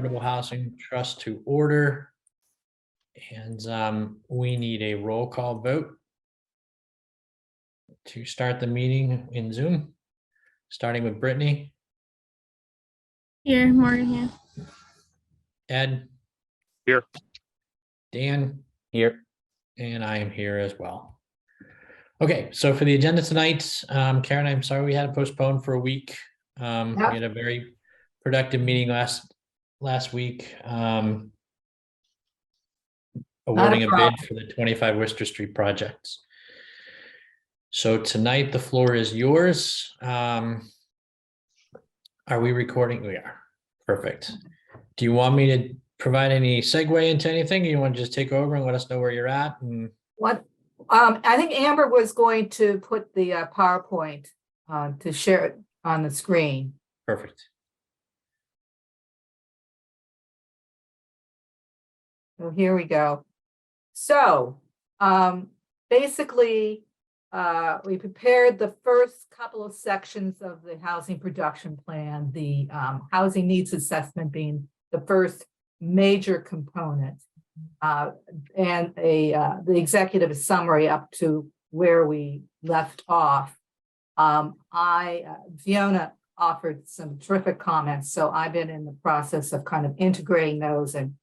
Affordable Housing Trust to order. And we need a roll call vote to start the meeting in Zoom, starting with Brittany, Here, Morgan here. Ed. Here. Dan. Here. And I am here as well. Okay, so for the agenda tonight, Karen, I'm sorry we had to postpone for a week. We had a very productive meeting last week. Awarding a bid for the 25 Worcester Street projects. So tonight the floor is yours. Are we recording? We are. Perfect. Do you want me to provide any segue into anything? You want to just take over and let us know where you're at? And I think Amber was going to put the PowerPoint to share it on the screen. Perfect. So here we go. So basically, we prepared the first couple of sections of the housing production plan, the housing needs assessment being the first major component, and the executive summary up to where we left off. Fiona offered some terrific comments, so I've been in the process of kind of integrating those, and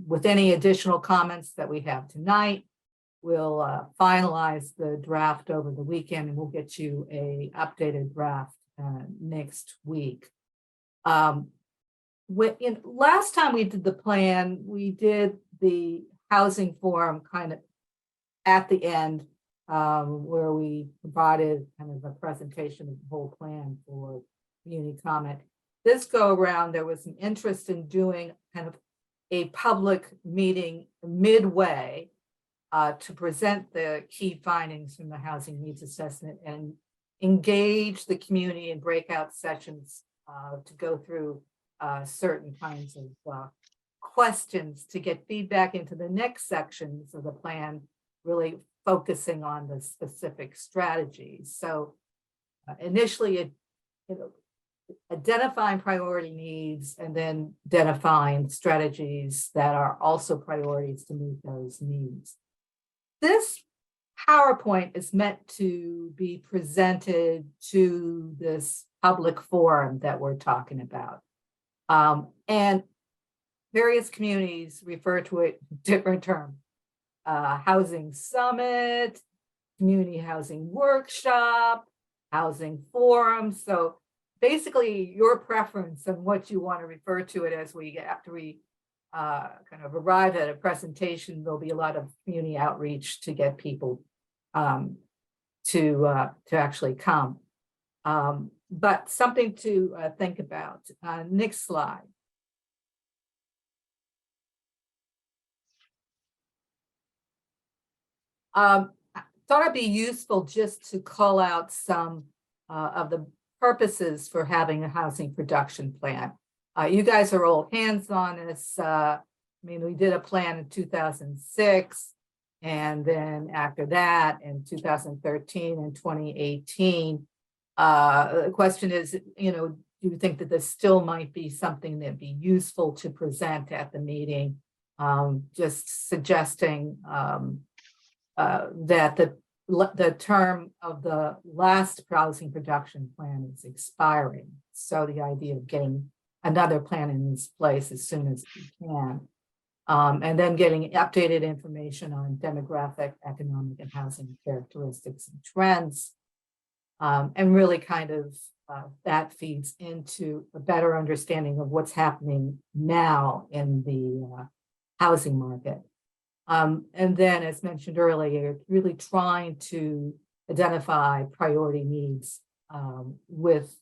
with any additional comments that we have tonight, we'll finalize the draft over the weekend, and we'll get you a updated draft next week. Last time we did the plan, we did the housing forum kind of at the end, where we provided kind of a presentation of the whole plan for community comment. This go around, there was an interest in doing kind of a public meeting midway to present the key findings from the housing needs assessment and engage the community in breakout sessions to go through certain kinds of questions to get feedback into the next sections of the plan, really focusing on the specific strategies. So initially, identifying priority needs and then identifying strategies that are also priorities to meet those needs. This PowerPoint is meant to be presented to this public forum that we're talking about. And various communities refer to it different terms. Housing summit, community housing workshop, housing forum. So basically your preference and what you want to refer to it as after we kind of arrive at a presentation, there'll be a lot of community outreach to get people to actually come. But something to think about. Next slide. I thought it'd be useful just to call out some of the purposes for having a housing production plan. You guys are all hands on this. I mean, we did a plan in 2006, and then after that in 2013 and 2018. The question is, do you think that this still might be something that'd be useful to present at the meeting? Just suggesting that the term of the last housing production plan is expiring. So the idea of getting another plan in this place as soon as we can. And then getting updated information on demographic, economic, and housing characteristics and trends. And really kind of that feeds into a better understanding of what's happening now in the housing market. And then, as mentioned earlier, really trying to identify priority needs with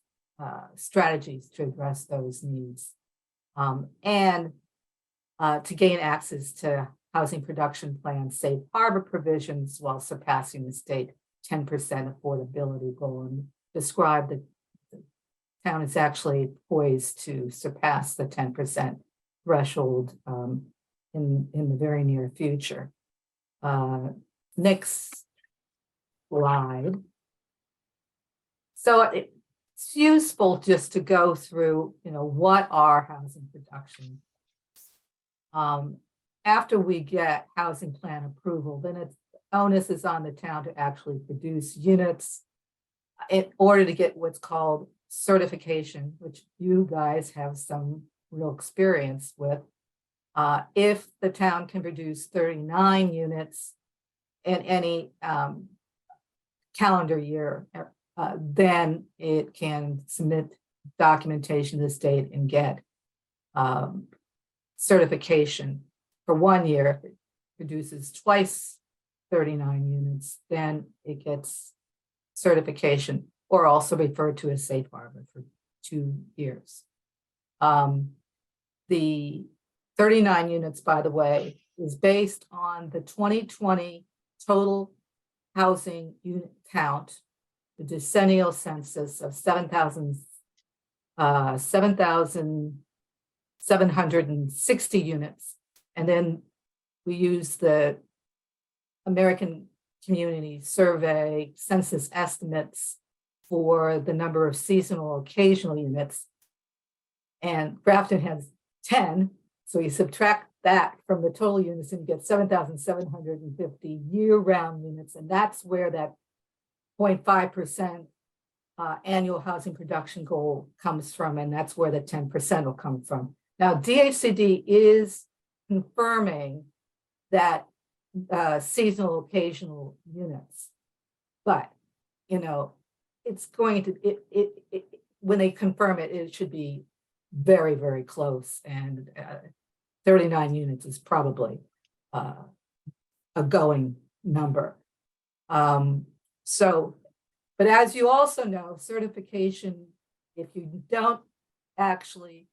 strategies to address those needs, and to gain access to housing production plan safe harbor provisions while surpassing the state 10% affordability goal, and describe the town is actually poised to surpass the 10% threshold in the very near future. Next slide. So it's useful just to go through, what are housing production. After we get housing plan approval, then it's onus is on the town to actually produce units in order to get what's called certification, which you guys have some real experience with. If the town can produce 39 units in any calendar year, then it can submit documentation to the state and get certification for 1 year. If it produces twice 39 units, then it gets certification, or also referred to as safe harbor, for 2 years. The 39 units, by the way, is based on the 2020 total housing unit count, the decennial census of 7,760 units. And then we use the American Community Survey census estimates for the number of seasonal occasional units. And Grafton has 10. So you subtract that from the total units and you get 7,750 year-round units. And that's where that 0.5% annual housing production goal comes from. And that's where the 10% will come from. Now, DHCD is confirming that seasonal occasional units, but it's going to when they confirm it, it should be very, very close, and 39 units is probably a going number. But as you also know, certification, if you don't actually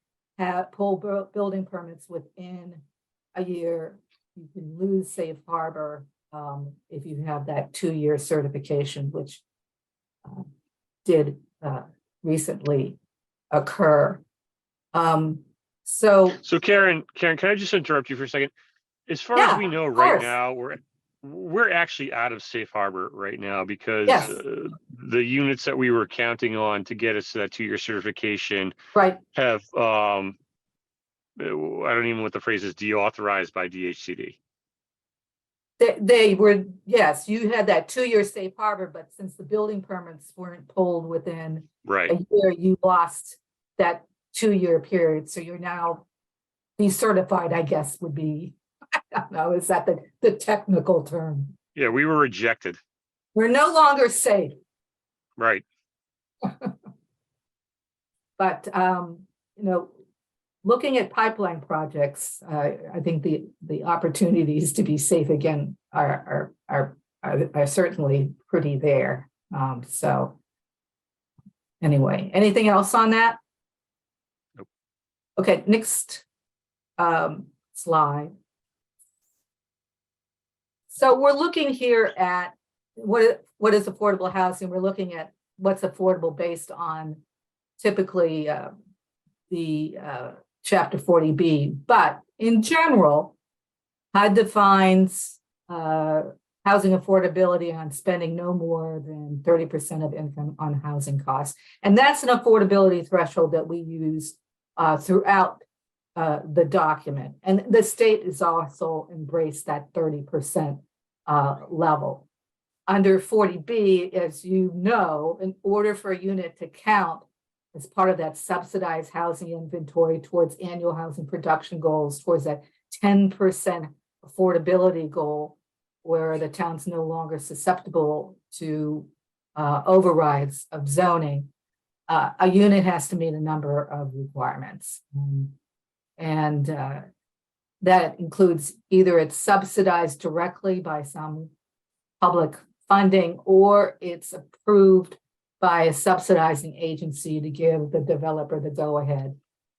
pull building permits within a year, you can lose safe harbor if you have that 2-year certification, which did recently occur. So Karen, can I just interrupt you for a second? As far as we know right course. now, we're actually out of safe harbor right now, because Yes. The units that we were counting on to get us to that 2-year certification Right. have I don't even know what the phrase is, deauthorized by DHCD. They were, yes, you had that 2-year safe harbor, but since the building permits weren't pulled within Right. a year, you lost that 2-year period. So you're now decertified, I guess would be, I don't know, is that the technical term? Yeah, we were rejected. We're no longer safe, Right. but, looking at pipeline projects, I think the opportunities to be safe again are certainly pretty there. So anyway, anything else on that? Nope. Okay, next slide. So we're looking here at what is affordable housing. We're looking at what's affordable based on typically the Chapter 40B, but in general, HUD defines housing affordability on spending no more than 30% of income on housing costs. And that's an affordability threshold that we use throughout the document. And the state has also embraced that 30% level. Under 40B, as you know, in order for a unit to count as part of that subsidized housing inventory towards annual housing production goals, towards that 10% affordability goal, where the town's no longer susceptible to overrides of zoning, a unit has to meet a number of requirements. And that includes either it's subsidized directly by some public funding, or it's approved by a subsidizing agency to give the developer the go-ahead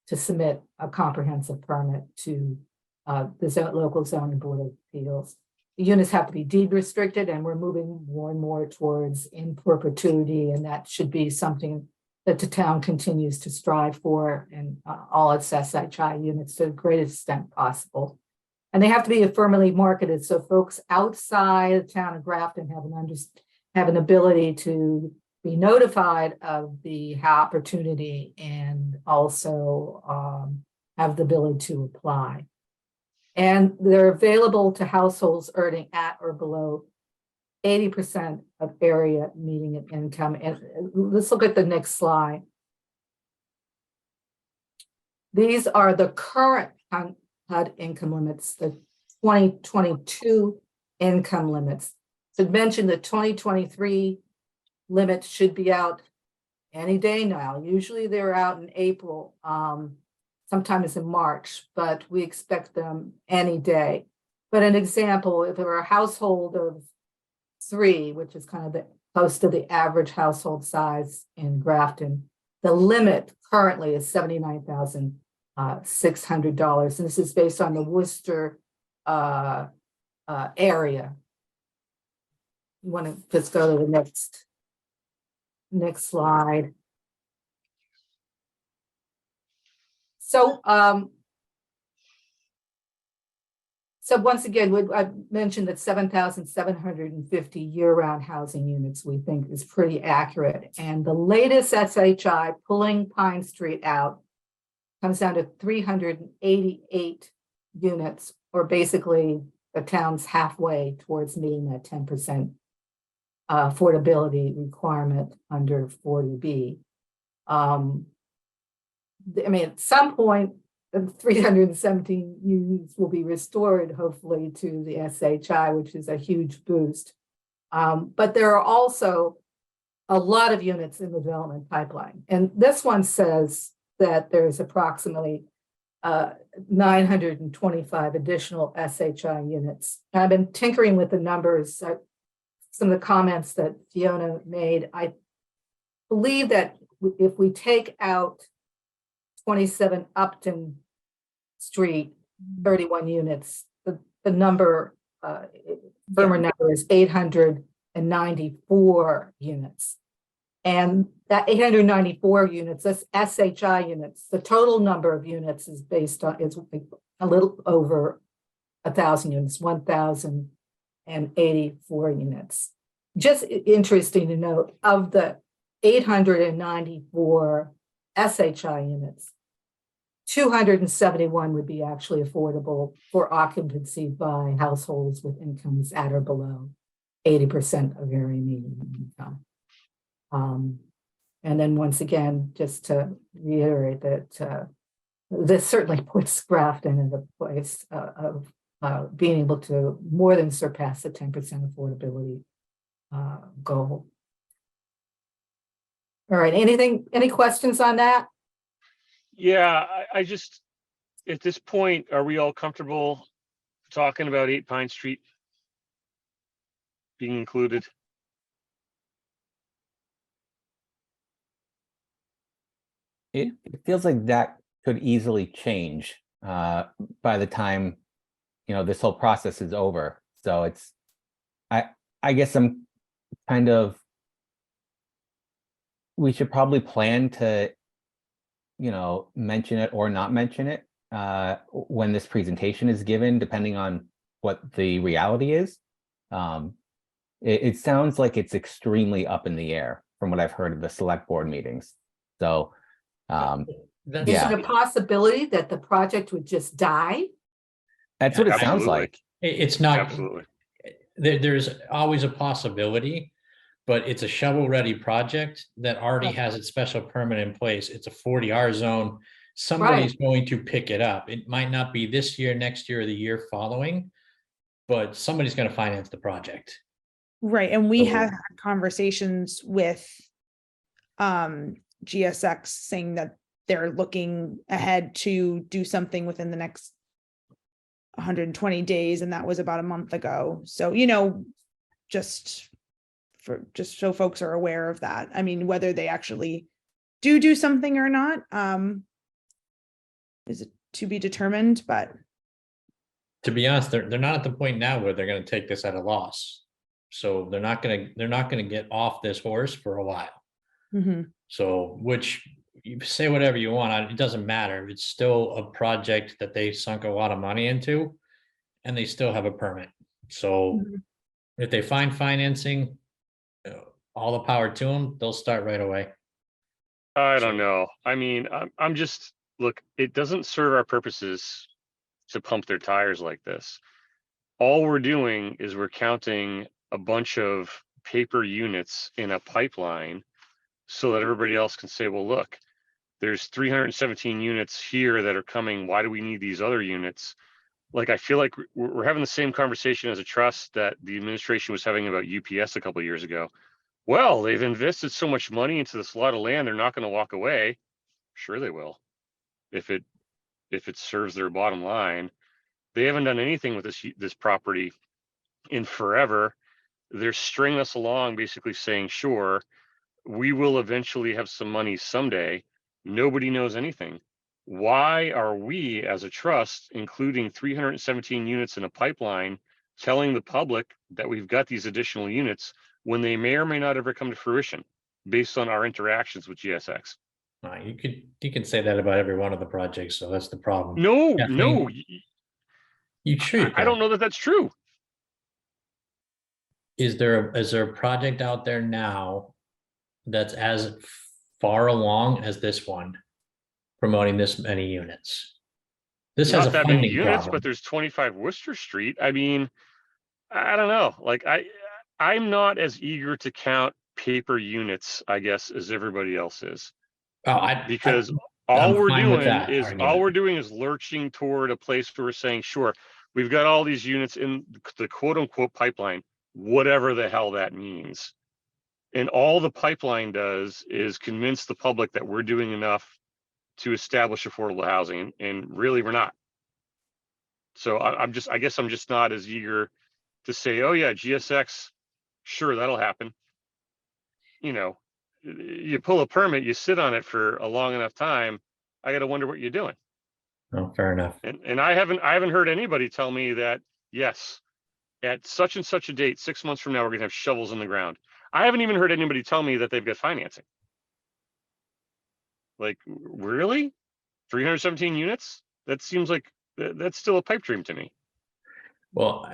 to submit a comprehensive permit to the local zoning board of appeals. The units have to be deed restricted, and we're moving more and more towards in perpetuity, and that should be something that the town continues to strive for in all its SHI units to the greatest extent possible. And they have to be affirmatively marketed, so folks outside the town of Grafton have an ability to be notified of the opportunity and also have the ability to apply. And they're available to households earning at or below 80% of area median income. And let's look at the next slide. These are the current HUD income limits, the 2022 income limits. To mention the 2023 limits should be out any day now. Usually they're out in April, sometimes in March, but we expect them any day. But an example, if it were a household of 3, which is kind of close to the average household size in Grafton, the limit currently is $79,600, and this is based on the Worcester area. You want to just go to the next slide. So once again, I mentioned that 7,750 year-round housing units we think is pretty accurate. And the latest SHI pulling Pine Street out comes down to 388 units, or basically the town's halfway towards meeting that 10% affordability requirement under 40B. I mean, at some point, 317 units will be restored, hopefully, to the SHI, which is a huge boost. But there are also a lot of units in the development pipeline. And this one says that there's approximately 925 additional SHI units. And I've been tinkering with the numbers, some of the comments that Fiona made. I believe that if we take out 27 Upton Street, 31 units, the number, firmer number is 894 units. And that 894 units, that's SHI units. The total number of units is based on, is a little over 1,000 units, 1,084 units. Just interesting to note, of the 894 SHI units, 271 would be actually affordable for occupancy by households with incomes at or below 80% of area median income. And then once again, just to reiterate that this certainly puts Grafton in the place of being able to more than surpass the 10% affordability goal. All right, any questions on that? Yeah, I just, at this point, are we all comfortable talking about 8 Pine Street being included? It feels like that could easily change by the time, you know, this whole process is over. So it's, I guess I'm kind of, we should probably plan to, you know, mention it or not mention it when this presentation is given, depending on what the reality is. It sounds like it's extremely up in the air from what I've heard of the select board meetings. So That's, Is Yeah. it a possibility that the project would just die? that's what it sounds Absolutely. like. It's not, Absolutely. there's always a possibility, but it's a shovel-ready project that already Right. has its special permit in place. It's a 40R zone. Somebody's going to pick it up. It might not be this year, next year, or the year following, but somebody's going to finance the project. Right, and we So- have had conversations with GSX saying that they're looking ahead to do something within the next 120 days, and that was about a month ago. So, you know, just so folks are aware of that. I mean, whether they actually do something or not, is it to be determined, but To be honest, they're not at the point now where they're going to take this at a loss. So they're not going to get off this horse for a while. mhm. So, which you say whatever you want, it doesn't matter. It's still a project that they sunk a lot of money into, and they still have a permit. So Mhm. if they find financing, all the power to them. They'll start right away. I So- don't know. I mean, I'm just, look, it doesn't serve our purposes to pump their tires like this. All we're doing is we're counting a bunch of paper units in a pipeline so that everybody else can say, well, look, there's 317 units here that are coming. Why do we need these other units? Like, I feel like we're having the same conversation as a trust that the administration was having about UPS a couple of years ago. Well, they've invested so much money into this lot of land, they're not going to walk away. Sure, they will. If it serves their bottom line. They haven't done anything with this property in forever. They're stringing us along, basically saying, sure, we will eventually have some money someday. Nobody knows anything. Why are we as a trust including 317 units in a pipeline, telling the public that we've got these additional units when they may or may not ever come to fruition based on our interactions with GSX? You can say that about every one of the projects, so that's the problem. No, Kathleen, no, You sure? I don't know that that's true. Is there a project out there now that's as far along as this one, promoting this many units? This has a Not that many funding units, problem. but there's 25 Worcester Street. I mean, I don't know. Like, I'm not as eager to count paper units, I guess, as everybody else is, because all I'm we're fine with doing that is argument. lurching toward a place where we're saying, sure, we've got all these units in the quote unquote pipeline, whatever the hell that means. And all the pipeline does is convince the public that we're doing enough to establish affordable housing, and really we're not. So I guess I'm just not as eager to say, oh yeah, GSX, sure, that'll happen. You know, you pull a permit, you sit on it for a long enough time, I gotta wonder what you're doing. Oh, fair enough. And I haven't heard anybody tell me that, yes, at such and such a date, 6 months from now, we're gonna have shovels in the ground. I haven't even heard anybody tell me that they've got financing. Like, really? 317 units? That seems like that's still a pipe dream to me. Well,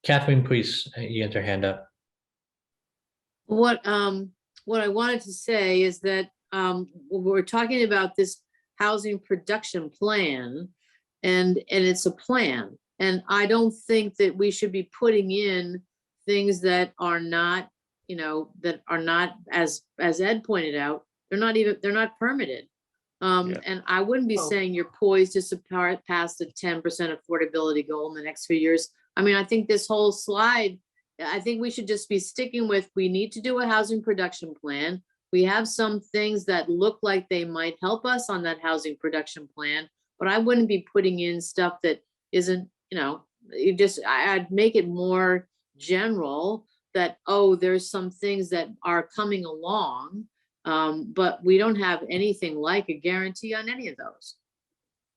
Kathleen, please, you got your hand up. What I wanted to say is that when we're talking about this housing production plan, and it's a plan, and I don't think that we should be putting in things that are not, that are not, as Ed pointed out, they're not permitted. Yeah. And I wouldn't be Oh. saying you're poised to surpass the 10% affordability goal in the next few years. I mean, I think this whole slide, I think we should just be sticking with, we need to do a housing production plan. We have some things that look like they might help us on that housing production plan, but I wouldn't be putting in stuff that isn't, I'd make it more general that, oh, there's some things that are coming along, but we don't have anything like a guarantee on any of those.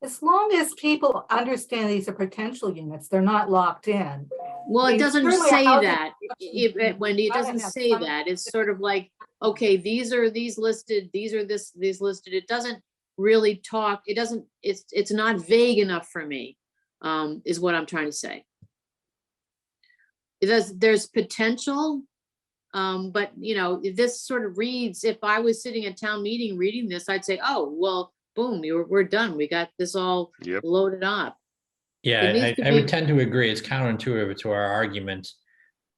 As long as people understand these are potential units, they're not locked in. Well, it mean, doesn't certainly a say housing that, production Wendy, it gotta doesn't have say some- that. It's sort of like, okay, these are these listed, these are these listed. It doesn't really talk, it's not vague enough for me, is what I'm trying to say. There's potential, but this sort of reads, if I was sitting at town meeting reading this, I'd say, oh, well, boom, we're done. We got this all Yep. loaded up. Yeah, needs to I would be- tend to agree. It's counterintuitive to our argument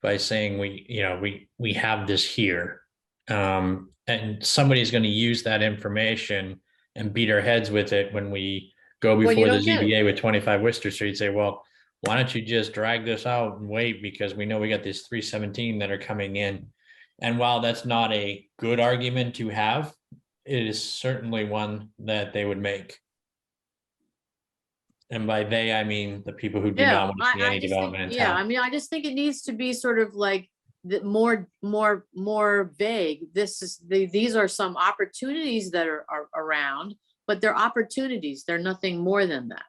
by saying we have this here. And somebody's going to use that information and beat our heads with it when we go When you before the don't get it. ZBA with 25 Worcester Street, say, well, why don't you just drag this out and wait, because we know we got these 317 that are coming in. And while that's not a good argument to have, it is certainly one that they would make. And by they, I mean the people who do Yeah, not want to see I any just development think, in yeah, I town. mean, I just think it needs to be sort of like the more vague. These are some opportunities that are around, but they're opportunities. They're nothing more than that.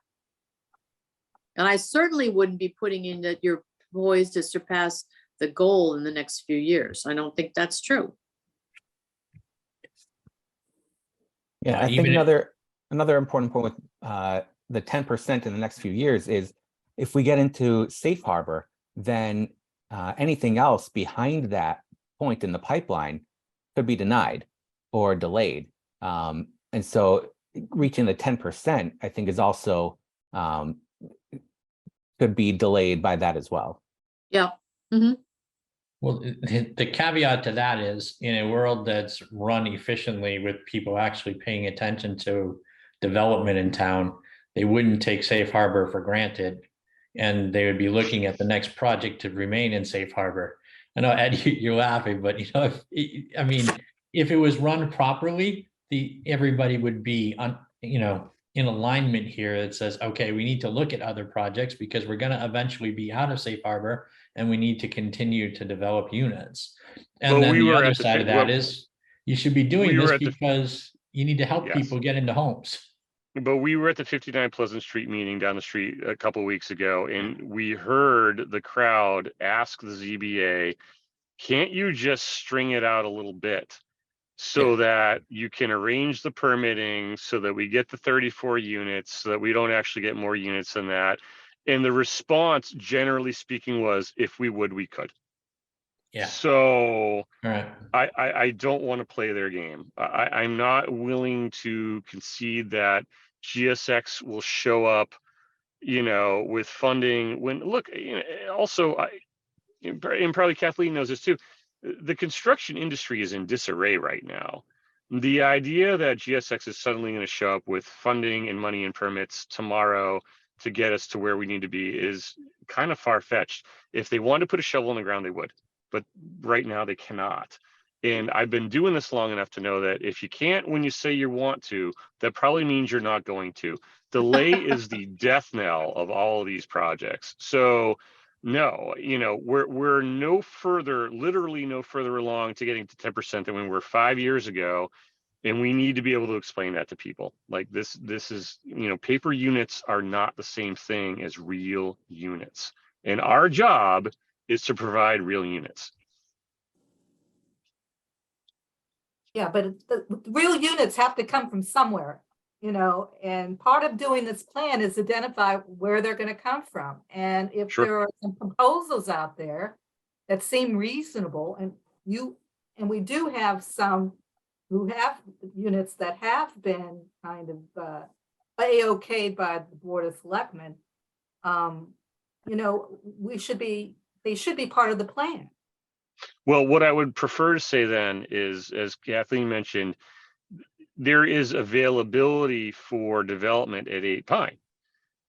And I certainly wouldn't be putting in that you're poised to surpass the goal in the next few years. I don't think that's true. Yeah, I think even if- another important point with the 10% in the next few years is if we get into safe harbor, then anything else behind that point in the pipeline could be denied or delayed. And so reaching the 10%, I think, is also could be delayed by that as well. Yeah. Well, the caveat to that is, in a world that's run efficiently with people actually paying attention to development in town, they wouldn't take safe harbor for granted. And they would be looking at the next project to remain in safe harbor. I know, Ed, you're laughing, but I mean, if it was run properly, everybody would be in alignment here that says, okay, we need to look at other projects because we're going to eventually be out of safe harbor and we need to continue to develop units. And But then we the were other at the side of fi- that well, is you should be doing we were this at the- because you need to help Yes. people get into homes. But we were at the 59 Pleasant Street meeting down the street a couple weeks ago, and we heard the crowd ask the ZBA, can't you just string it out a little bit so that you can arrange the permitting so that we get the 34 units, so that we don't actually get more units than that? And the response, generally speaking, was, if we would, we could. Yeah. So All right. I don't want to play their game. I'm not willing to concede that GSX will show up, with funding when, look, also, and probably Kathleen knows this too, the construction industry is in disarray right now. The idea that GSX is suddenly going to show up with funding and money and permits tomorrow to get us to where we need to be is kind of far-fetched. If they wanted to put a shovel in the ground, they would, but right now they cannot. And I've been doing this long enough to know that if you can't when you say you want to, that probably means you're not going to. Delay is the death knell of all of these projects. So no, we're no further, literally no further along to getting to 10% than we were 5 years ago. And we need to be able to explain that to people. Like this is, paper units are not the same thing as real units. And our job is to provide real units. Yeah, but the real units have to come from somewhere, and part of doing this plan is identify where they're going to come from. And if Sure. there are some proposals out there that seem reasonable, and we do have some who have units that have been kind of A-OK by the Board of Selectmen, they should be part of the plan. Well, what I would prefer to say then is, as Kathleen mentioned, there is availability for development at 8 Pine.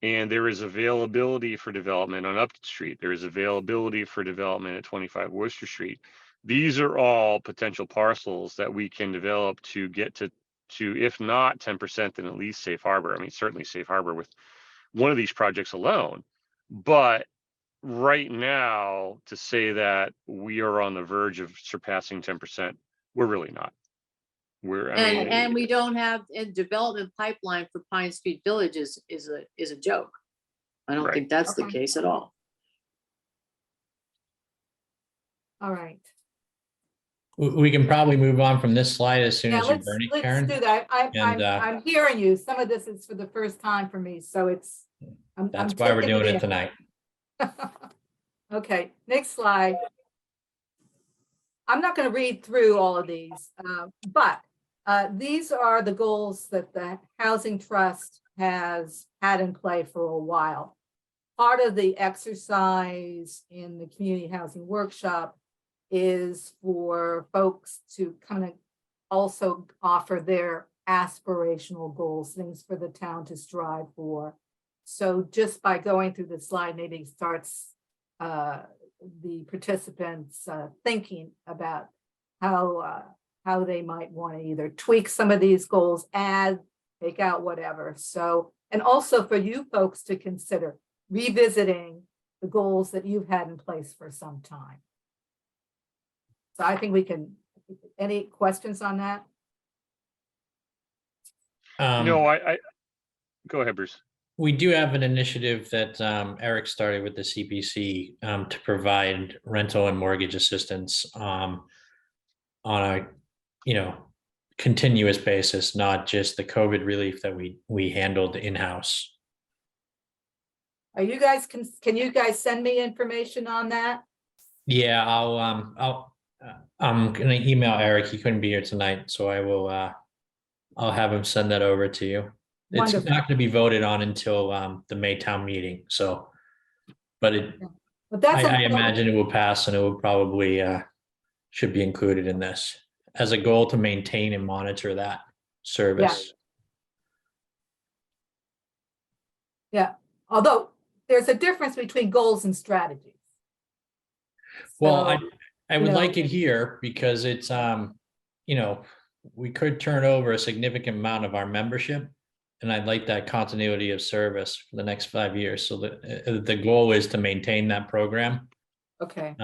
And there is availability for development on Upton Street. There is availability for development at 25 Worcester Street. These are all potential parcels that we can develop to get to if not 10%, then at least safe harbor. I mean, certainly safe harbor with one of these projects alone. But right now, to say that we are on the verge of surpassing 10%, we're really not. And we don't have a development pipeline for Pine Street Village is a joke. I don't Right. think that's the Okay. case at all. All right. We can probably move on from this slide as soon Yeah, as you let's burn it, do Karen. that. And, I'm hearing you. Some of this is for the first time for me, so I'm That's why we're taking doing it in. tonight. Okay, next slide. I'm not going to read through all of these, but these are the goals that the Housing Trust has had in play for a while. Part of the exercise in the community housing workshop is for folks to kind of also offer their aspirational goals, things for the town to strive for. So just by going through the slide, maybe it starts the participants thinking about how they might want to either tweak some of these goals, add, take out, whatever. So, and also for you folks to consider revisiting the goals that you've had in place for some time. So I think we can, any questions on that? No, I go ahead, Bruce. We do have an initiative that Eric started with the CPC to provide rental and mortgage assistance on a continuous basis, not just the COVID relief that we handled in-house. Are you guys, can you guys send me information on that? Yeah, I'm gonna email Eric. He couldn't be here tonight, so I will, I'll have him send that over to you. It's Wonderful. not gonna be voted on until, the May town meeting, so. But it, But that's I important. imagine it will pass and it will probably, should be included in this as a goal to maintain and monitor that service. Yeah, although there's a difference between goals and strategies. Well, So, I would you know- like it here because it's, you know, we could turn over a significant amount of our membership. And I'd like that continuity of service for the next 5 years. So the goal is to maintain that program. Okay,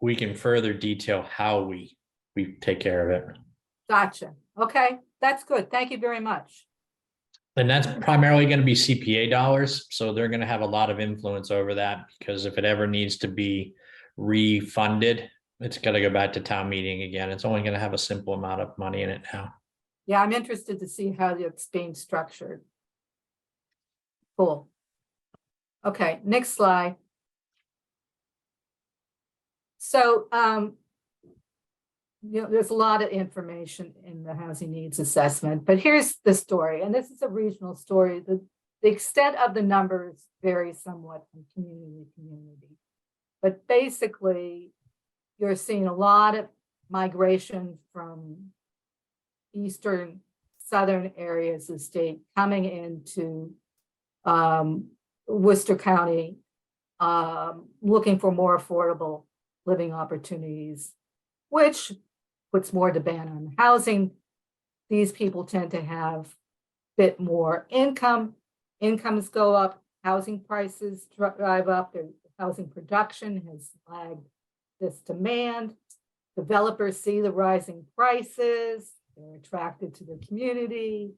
We can further detail how we take care of it. gotcha. Okay, that's good. Thank you very much. And that's primarily going to be CPA dollars. So they're going to have a lot of influence over that because if it ever needs to be refunded, it's got to go back to town meeting again. It's only going to have a simple amount of money in it now. Yeah, I'm interested to see how it's being structured. Cool. Okay, next slide. So, you know, there's a lot of information in the housing needs assessment, but here's the story, and this is a regional story. The extent of the numbers vary somewhat from community to community. But basically, you're seeing a lot of migration from eastern, southern areas of the state coming into Worcester County, looking for more affordable living opportunities, which puts more demand on housing. These people tend to have a bit more income. Incomes go up, housing prices drive up, their housing production has lagged this demand. Developers see the rising prices, they're attracted to the community.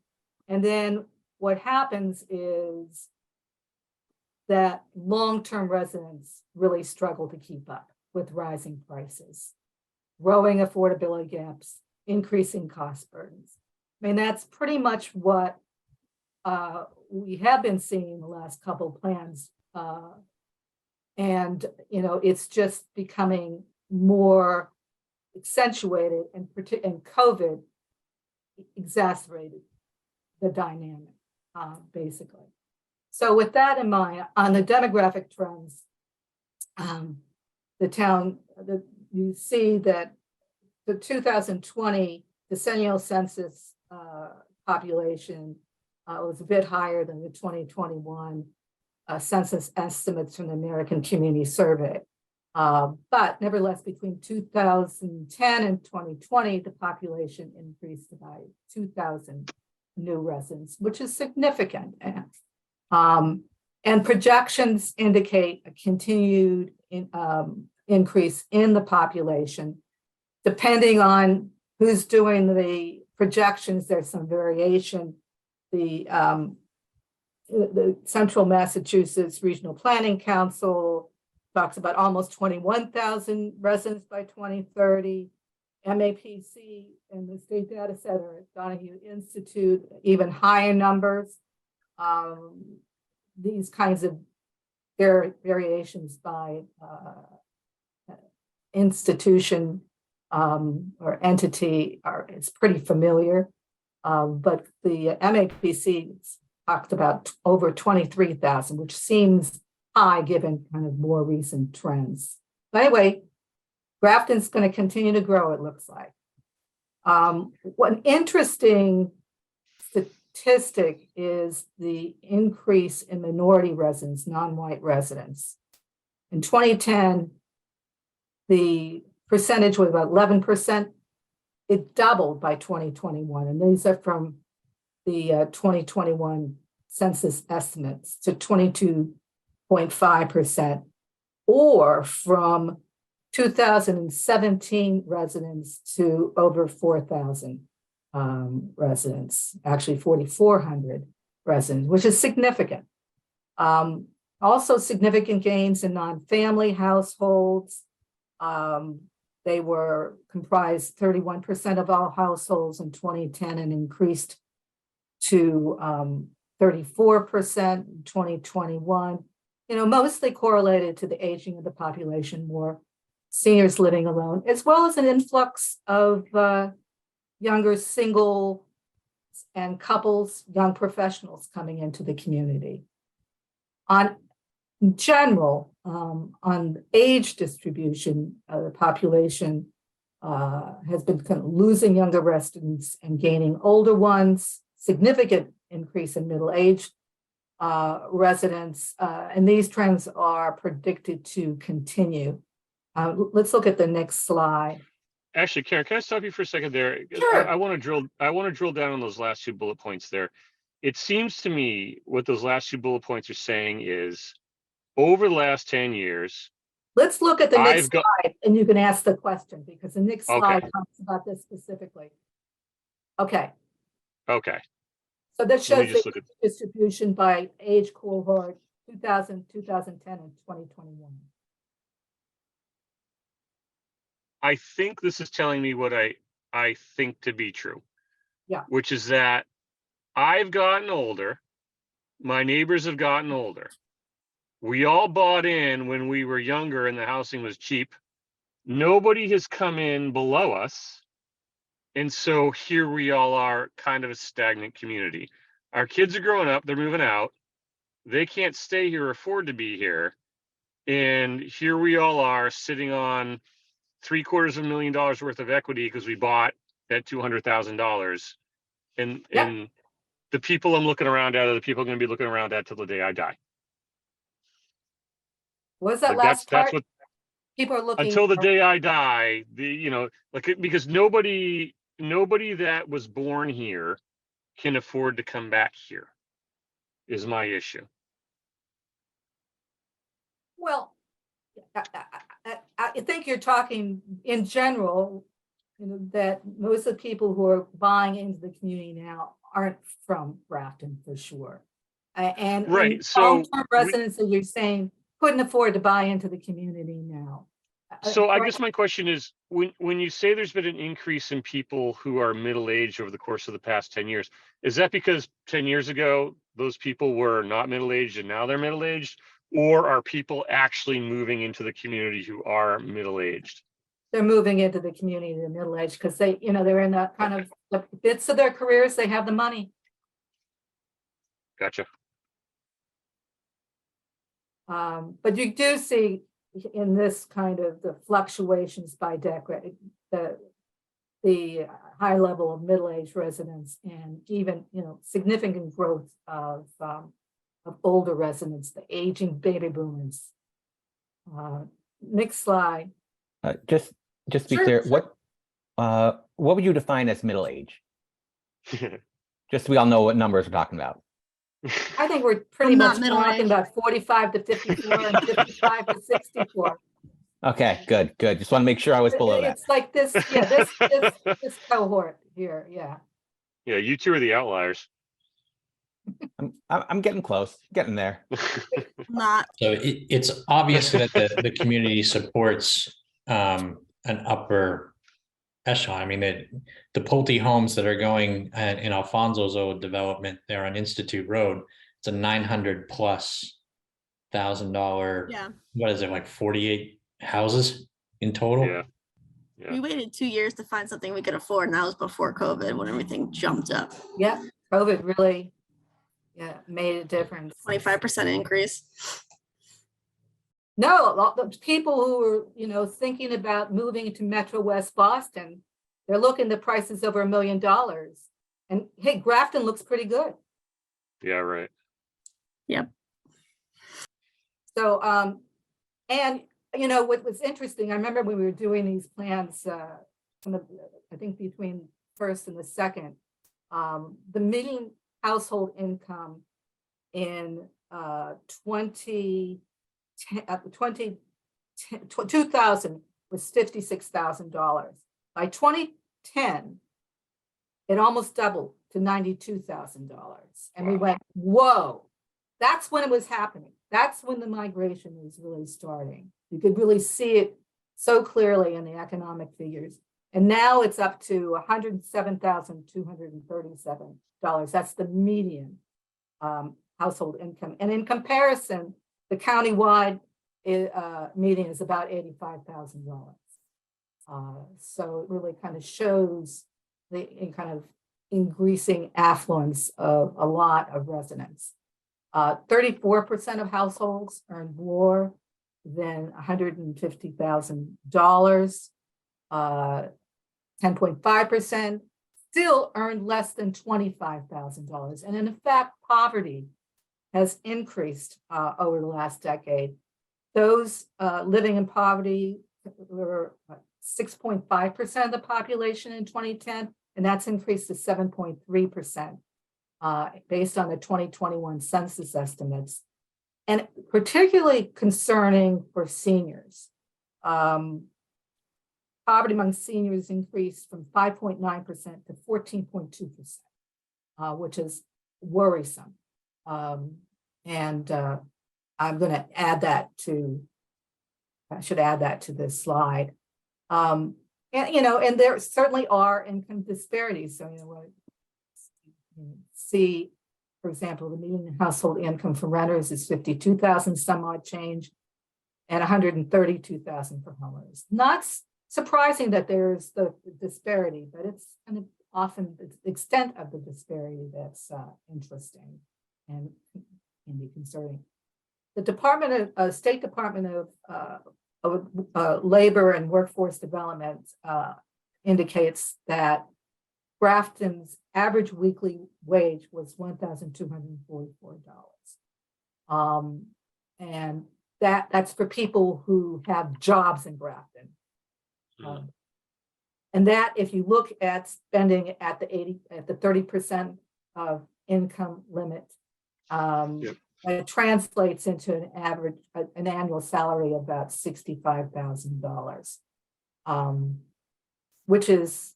And then what happens is that long-term residents really struggle to keep up with rising prices, growing affordability gaps, increasing cost burdens. I mean, that's pretty much what we have been seeing in the last couple of plans. And, you know, it's just becoming more accentuated, and COVID exacerbated the dynamic, basically. So with that in mind, on the demographic trends, you see that the 2020 decennial census population was a bit higher than the 2021 census estimates from the American Community Survey. But nevertheless, between 2010 and 2020, the population increased by 2,000 new residents, which is significant. And projections indicate a continued increase in the population. Depending on who's doing the projections, there's some variation. The Central Massachusetts Regional Planning Council talks about almost 21,000 residents by 2030. MAPC and the State Data Center at Donahue Institute, even higher numbers. These kinds of variations by institution or entity it's pretty familiar. But the MAPC talked about over 23,000, which seems high given kind of more recent trends. But anyway, Grafton's going to continue to grow, it looks like. One interesting statistic is the increase in minority residents, non-white residents. In 2010, the percentage was about 11%. It doubled by 2021, and these are from the 2021 census estimates to 22.5%, or from 2017 residents to over 4,000 residents, actually 4,400 residents, which is significant. Also significant gains in non-family households. They were comprised 31% of all households in 2010 and increased to 34% in 2021. You know, mostly correlated to the aging of the population, more seniors living alone, as well as an influx of younger single and couples, young professionals coming into the community. On general, on age distribution, the population has been kind of losing younger residents and gaining older ones, significant increase in middle-aged residents, and these trends are predicted to continue. Let's look at the next slide. Actually, Karen, can I stop you for a second there? Sure. I want to drill down on those last two bullet points there. It seems to me what those last two bullet points are saying is over the last 10 years, Let's look at the next I've got- slide and you can ask the question because the next Okay. slide talks about this specifically. Okay, okay, so that let shows me just the look at, distribution by age cohort 2000, 2010, and 2021. I think this is telling me what I think to be true. Yeah. Which is that I've gotten older. My neighbors have gotten older. We all bought in when we were younger and the housing was cheap. Nobody has come in below us. And so here we all are, kind of a stagnant community. Our kids are growing up, they're moving out. They can't stay here or afford to be here. And here we all are sitting on $750,000 worth of equity because we bought at $200,000. And Yep. and the people I'm looking around at are the people I'm going to be looking around at till the day I die. What was that Like last that's part? what People are looking. until the day I die, because nobody that was born here can afford to come back here is my issue. Well, I think you're talking in general, that most of the people who are buying into the community now aren't from Grafton for sure. And Right, so long-term residents that you're saying couldn't afford to buy into the community now. So I Right? guess my question is, when you say there's been an increase in people who are middle-aged over the course of the past 10 years, is that because 10 years ago, those people were not middle-aged and now they're middle-aged? Or are people actually moving into the community who are middle-aged? They're moving into the community, the middle age, because they're in that kind of the bits of their careers, they have the money. Gotcha. But you do see in this kind of the fluctuations by decade, the high level of middle-aged residents and even, significant growth of older residents, the aging baby boomers. Next slide. Just to be Sure, clear, sure. what would you define as middle age? Just so we all know what numbers we're talking about. I think we're pretty I'm not much middle talking aged. about 45 to 54 and 55 to 64. Okay, good. Just want to make sure I was below that. It's like this, yeah, this cohort here, yeah. Yeah, you two are the outliers. I'm getting close, getting there. Not, So it's obvious that the community supports an upper echelon. I mean, the Pulte homes that are going in Alfonso's old development there on Institute Road, it's a $900,000+. yeah. What is it, like 48 houses in total? Yeah. Yeah. We waited 2 years to find something we could afford, and that was before COVID when everything jumped up. Yeah, COVID really, made a difference. 25% increase. No, a lot of people who were, thinking about moving to Metro West Boston, they're looking at prices over $1 million. And hey, Grafton looks pretty good. Yeah, right. So, and what was interesting, I remember when we were doing these plans, I think between first and the second, the median household income in 2000 was $56,000. By 2010, it almost doubled to $92,000. And we Wow. went, whoa, that's when it was happening. That's when the migration was really starting. You could really see it so clearly in the economic figures. And now it's up to $107,237. That's the median household income. And in comparison, the countywide median is about $85,000. So it really kind of shows the kind of increasing affluence of a lot of residents. 34% of households earn more than $150,000. 10.5% still earn less than $25,000. And in fact, poverty has increased over the last decade. Those living in poverty were 6.5% of the population in 2010, and that's increased to 7.3% based on the 2021 census estimates. And particularly concerning for seniors. Poverty among seniors increased from 5.9% to 14.2%, which is worrisome. And I'm going to add that to, I should add that to this slide. And, you know, and there certainly are income disparities. So, you know, see, for example, the median household income for renters is 52,000 some odd change and 132,000 for homeowners. Not surprising that there's the disparity, but it's kind of often the extent of the disparity that's interesting and can be concerning. The State Department of Labor and Workforce Development indicates that Grafton's average weekly wage was $1,244. And that's for people who have jobs in Grafton. And that, if you look at spending at the 30% of income limit, it translates into an average, an annual salary of about $65,000, which is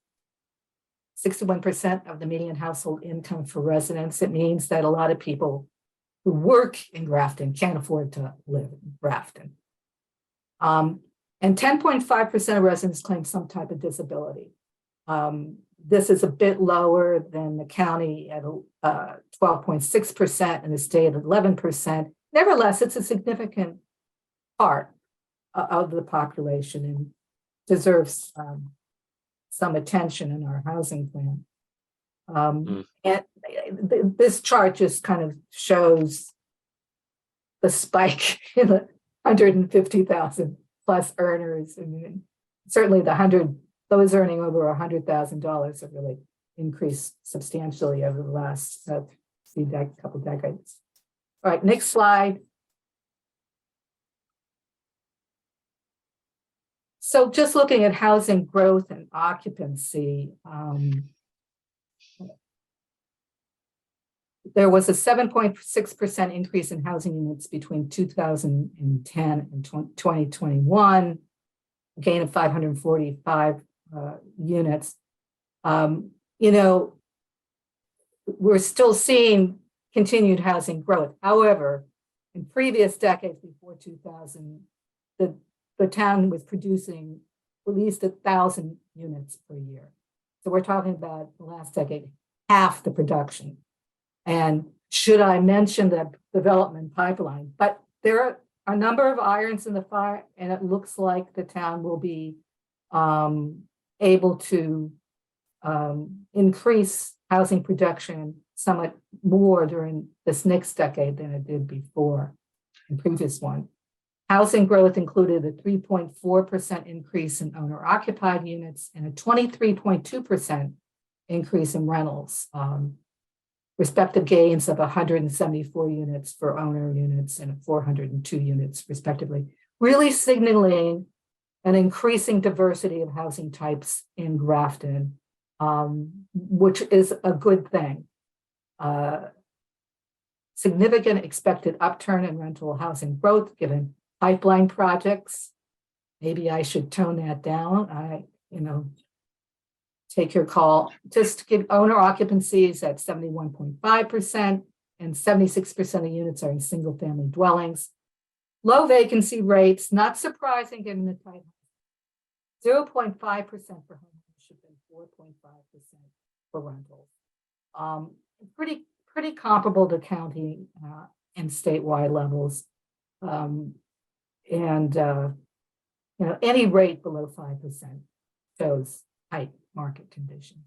61% of the median household income for residents. It means that a lot of people who work in Grafton can't afford to live in Grafton. And 10.5% of residents claim some type of disability. This is a bit lower than the county at 12.6% and the state at 11%. Nevertheless, it's a significant part of the population and deserves some attention in our housing plan. And this chart just kind of shows the spike in the 150,000 plus earners. I mean, certainly those earning over $100,000 have really increased substantially over the last couple decades. All right, next slide. So just looking at housing growth and occupancy, there was a 7.6% increase in housing units between 2010 and 2021, a gain of 545 units. You know, we're still seeing continued housing growth. However, in previous decades before 2000, the town was producing at least 1,000 units per year. So we're talking about the last decade, half the production. And should I mention the development pipeline? But there are a number of irons in the fire, and it looks like the town will be able to increase housing production somewhat more during this next decade than it did before in previous one. Housing growth included a 3.4% increase in owner-occupied units and a 23.2% increase in rentals, respective gains of 174 units for owner units and 402 units, respectively, really signaling an increasing diversity of housing types in Grafton, which is a good thing. Significant expected upturn in rental housing growth given pipeline projects. Maybe I should tone that down. Take your call. Just give owner occupancies at 71.5% and 76% of units are in single family dwellings. Low vacancy rates, not surprising given the type. 0.5% for home ownership and 4.5% for rentals. Pretty comparable to county and statewide levels. And, any rate below 5% shows tight market conditions.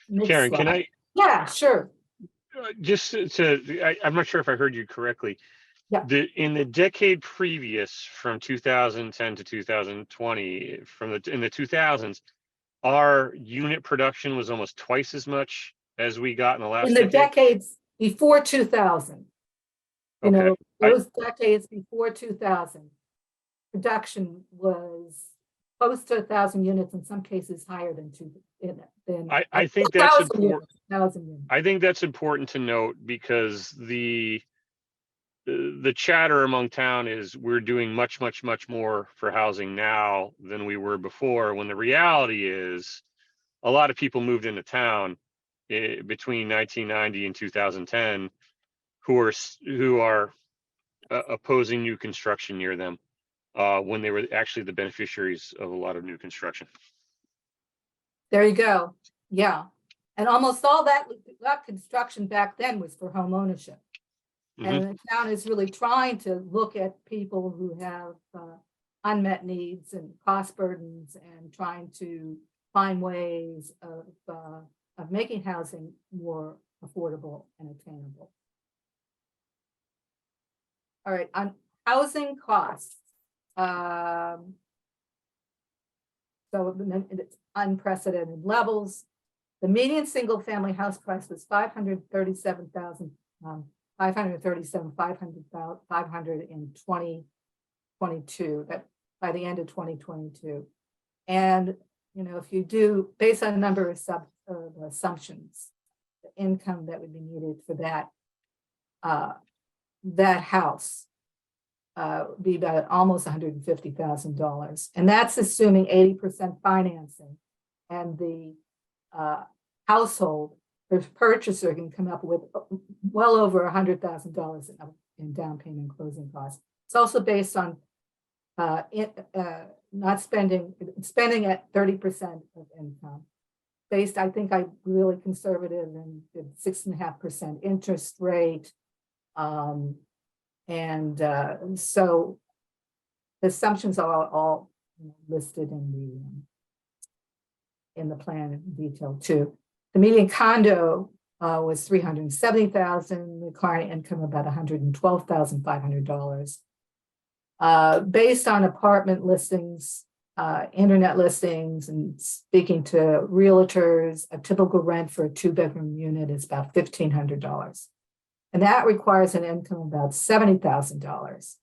Next Karen, can slide. I, Yeah, sure. just I'm not sure if I heard you correctly. Yeah. In the decade previous, from 2010 to 2020, in the 2000s, our unit production was almost twice as much as we got in the last In the decade. decades before 2000, Okay. those decades before 2000, production was close to 1,000 units, in some cases higher than I think that's 1,000 important. units, 1,000 units. I think that's important to note because the chatter among town is we're doing much more for housing now than we were before, when the reality is a lot of people moved into town between 1990 and 2010 who are opposing new construction near them when they were actually the beneficiaries of a lot of new construction. There you go. Yeah. And almost all that construction back then was for home ownership. Mhm. And the town is really trying to look at people who have unmet needs and cost burdens, and trying to find ways of making housing more affordable and attainable. All right, on housing costs. So it's unprecedented levels. The median single-family house price was $537,500 in 2022. That by the end of 2022, and if you do based on a number of assumptions, the income that would be needed for that house be about almost $150,000, and that's assuming 80% financing, and the household purchaser can come up with well over $100,000 in down payment and closing costs. It's also based on not spending at 30% of income. Based, I think I'm really conservative and 6.5% interest rate. So the assumptions are all listed in the plan in detail too. The median condo was $370,000, the client income about $112,500. Based on apartment listings, internet listings, and speaking to realtors, a typical rent for a 2-bedroom unit is about $1,500. And that requires an income of about $70,000,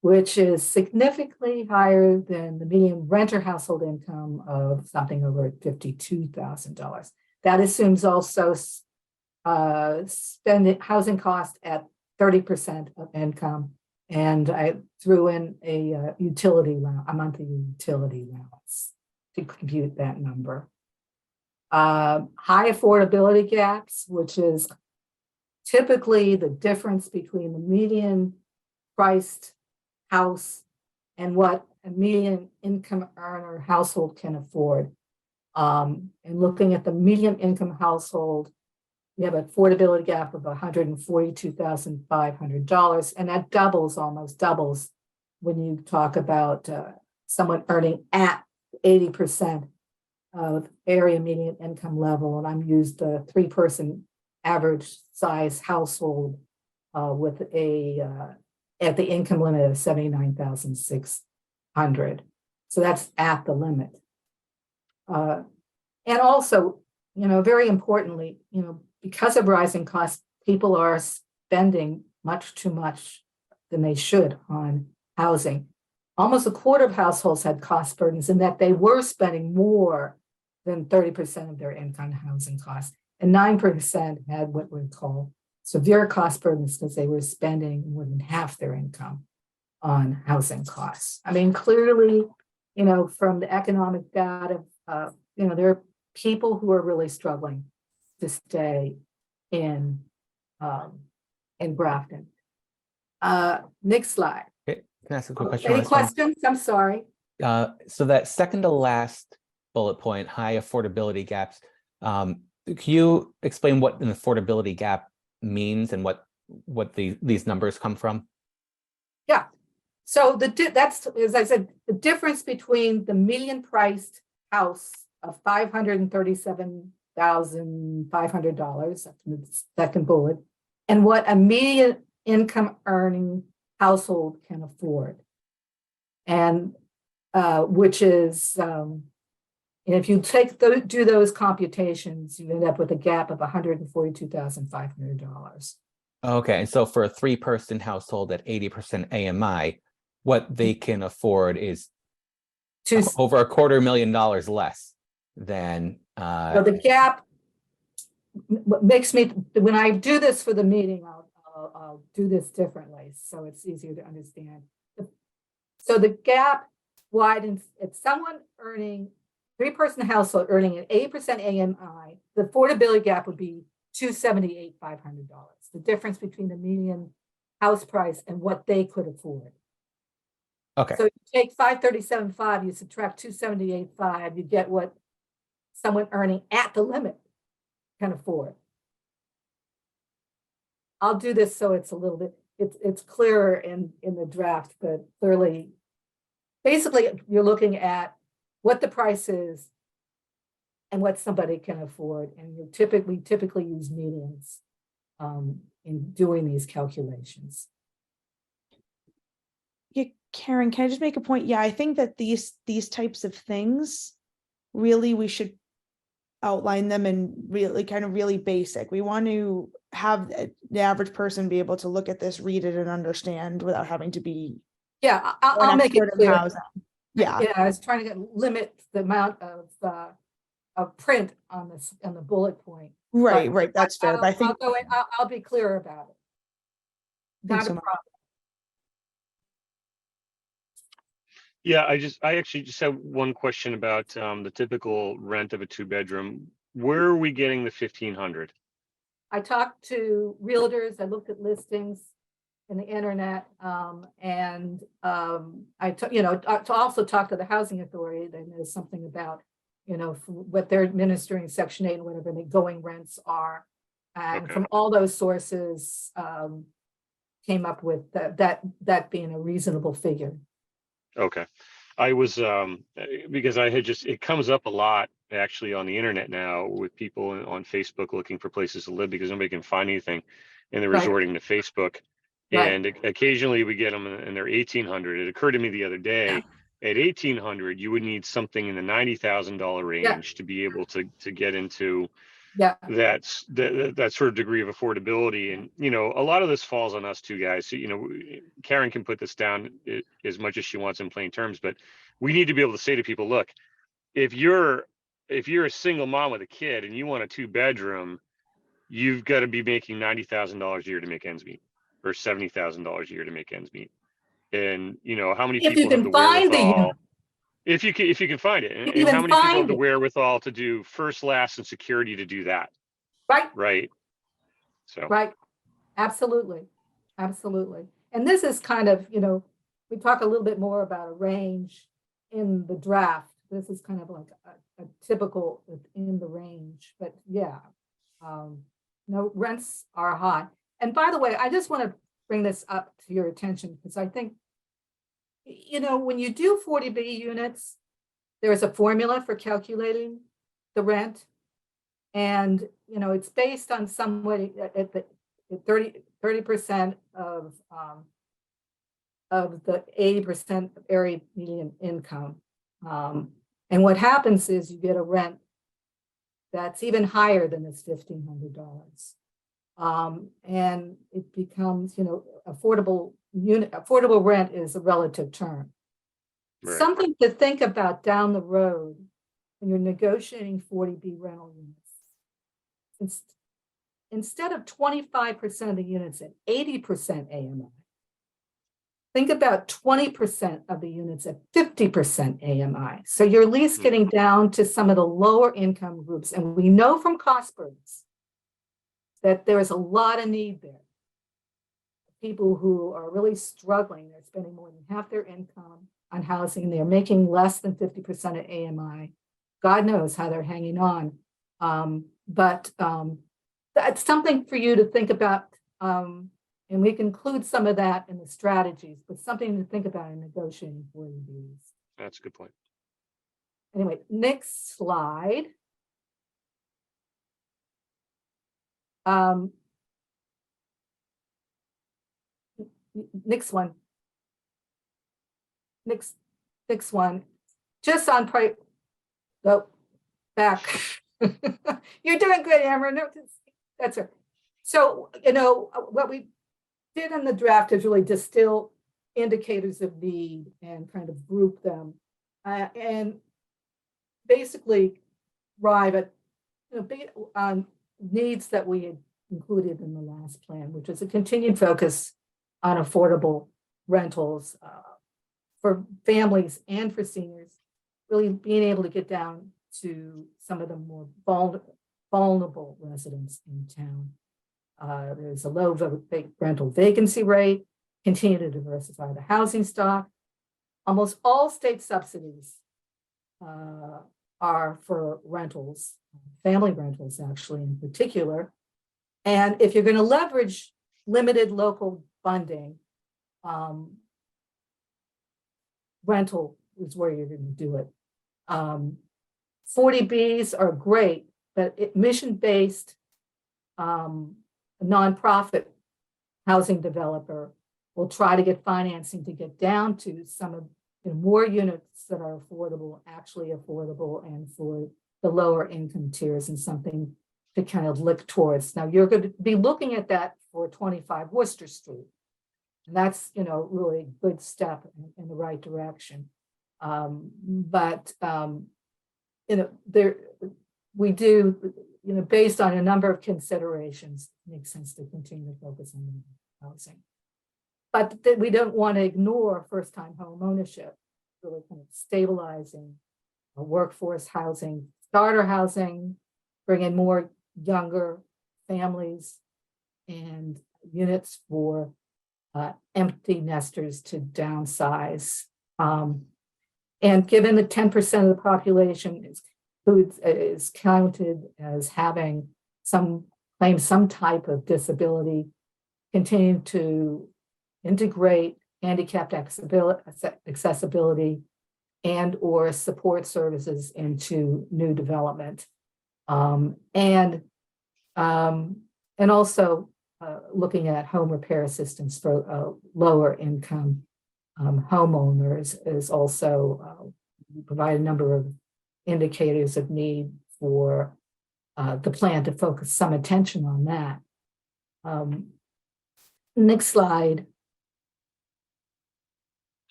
which is significantly higher than the median renter household income of something over $52,000. That assumes also spending housing cost at 30% of income. And I threw in a monthly utility allowance to compute that number. High affordability gaps, which is typically the difference between the median priced house and what a median income earner household can afford. And looking at the median income household, we have an affordability gap of $142,500, and that almost doubles when you talk about someone earning at 80% of area median income level. And I'm used the 3-person average size household with at the income limit of $79,600. So that's at the limit. And also, very importantly, because of rising costs, people are spending much too much than they should on housing. Almost a quarter of households had cost burdens in that they were spending more than 30% of their income on housing costs. And 9% had what we call severe cost burdens because they were spending more than half their income on housing costs. I mean, clearly, from the economic data, there are people who are really struggling to stay in Grafton. Next slide. Okay, can I ask a quick question? Any on this one? questions? I'm sorry. So that second to last bullet point, high affordability gaps. Can you explain what an affordability gap means and what these numbers come from? Yeah. So that's, as I said, the difference between the median priced house of $537,500, that's the second bullet, and what a median income earning household can afford. And which is, if you do those computations, you end up with a gap of $142,500. Okay, and so for a 3-person household at 80% AMI, what they can afford is over $250,000 less than So the gap, what makes me, when I do this for the meeting, I'll do this differently, so it's easier to understand. So the gap widens, if someone earning, 3-person household earning an 80% AMI, the affordability gap would be $278,500. The difference between the median house price and what they could afford. okay. So you take 537.5, you subtract 278.5, you get what someone earning at the limit can afford. I'll do this so it's a little bit, it's clearer in the draft, but clearly, basically, you're looking at what the price is and what somebody can afford, and we typically use medians in doing these calculations. Yeah, Karen, can I just make a point? Yeah, I think that these types of things, really, we should outline them and really basic. We want to have the average person be able to look at this, read it, and understand without having to be. Yeah, I'll make it expert in clear. housing. Yeah. Yeah, I was trying to limit the amount of print on this, on the bullet point. Right, But right. That's fair. But I think I'll be clear about it. Thanks Not a so much. problem. Yeah, I actually just have one question about the typical rent of a 2-bedroom. Where are we getting the 1,500? I talked to realtors, I looked at listings in the internet, and to also talk to the housing authority. They know something about, what they're administering Section 8 and whatever the going rents are. And Okay. from all those sources, came up with that being a reasonable figure. Okay. I was because I had it comes up a lot actually on the internet now with people on Facebook looking for places to live because nobody can find anything and they're Right. resorting to Facebook. Right. And occasionally we get them and they're 1,800. It occurred to me the other day, at 1,800, you would need something in the $90,000 range to be able to get into Yeah. that sort of degree of affordability. And a lot of this falls on us too, guys. So, Karen can put this down as much as she wants in plain terms, but we need to be able to say to people, look, if you're a single mom with a kid and you want a 2-bedroom, you've got to be making $90,000 a year to make ends meet, or $70,000 a year to make ends meet. And how many If you people have can the find the wherewithal? unit. If you can find it, If you and how can many people have find the it. wherewithal to do first, last, and security to do that? Right. So. Right. Absolutely. Absolutely. And this is kind of, we talk a little bit more about a range in the draft. This is kind of like a typical in the range, but yeah, rents are high. And by the way, I just want to bring this up to your attention because I think, when you do 40B units, there's a formula for calculating the rent. And, it's based on somewhat at the 30% of the 80% area median income. And what happens is you get a rent that's even higher than this $1,500. And it becomes, affordable rent is a relative term. Right. Something to think about down the road when you're negotiating 40B rental units. Instead of 25% of the units at 80% AMI, think about 20% of the units at 50% AMI. So you're at least getting down to some of the lower income groups. And we know from cost burdens that there is a lot of need there. People who are really struggling, they're spending more than half their income on housing. They're making less than 50% of AMI. God knows how they're hanging on. But that's something for you to think about And we can include some of that in the strategies, but something to think about in negotiating 40Bs. That's a good point. Anyway, next slide. Next one. Next one. Just on price. Go back. You're doing good, Amber. No, that's it. So, what we did in the draft is really distill indicators of need and kind of group them. And basically arrive at needs that we had included in the last plan, which is a continued focus on affordable rentals for families and for seniors, really being able to get down to some of the more vulnerable residents in town. There's a low rental vacancy rate, continue to diversify the housing stock. Almost all state subsidies are for rentals, family rentals actually in particular. And if you're going to leverage limited local funding, rental is where you're going to do it. 40Bs are great, but mission-based nonprofit housing developer will try to get financing to get down to some of more units that are affordable, actually affordable, and for the lower income tiers, and something to kind of look towards. Now you're going to be looking at that for 25 Worcester Street. And that's, really a good step in the right direction. We do, based on a number of considerations, it makes sense to continue to focus on housing. But we don't want to ignore first-time home ownership, really kind of stabilizing workforce housing, starter housing, bring in more younger families and units for empty nesters to downsize. And given the 10% of the population is counted as having some type of disability, continue to integrate handicapped accessibility and or support services into new development. And also looking at home repair assistance for lower income homeowners is also provide a number of indicators of need for the plan to focus some attention on that. Next slide.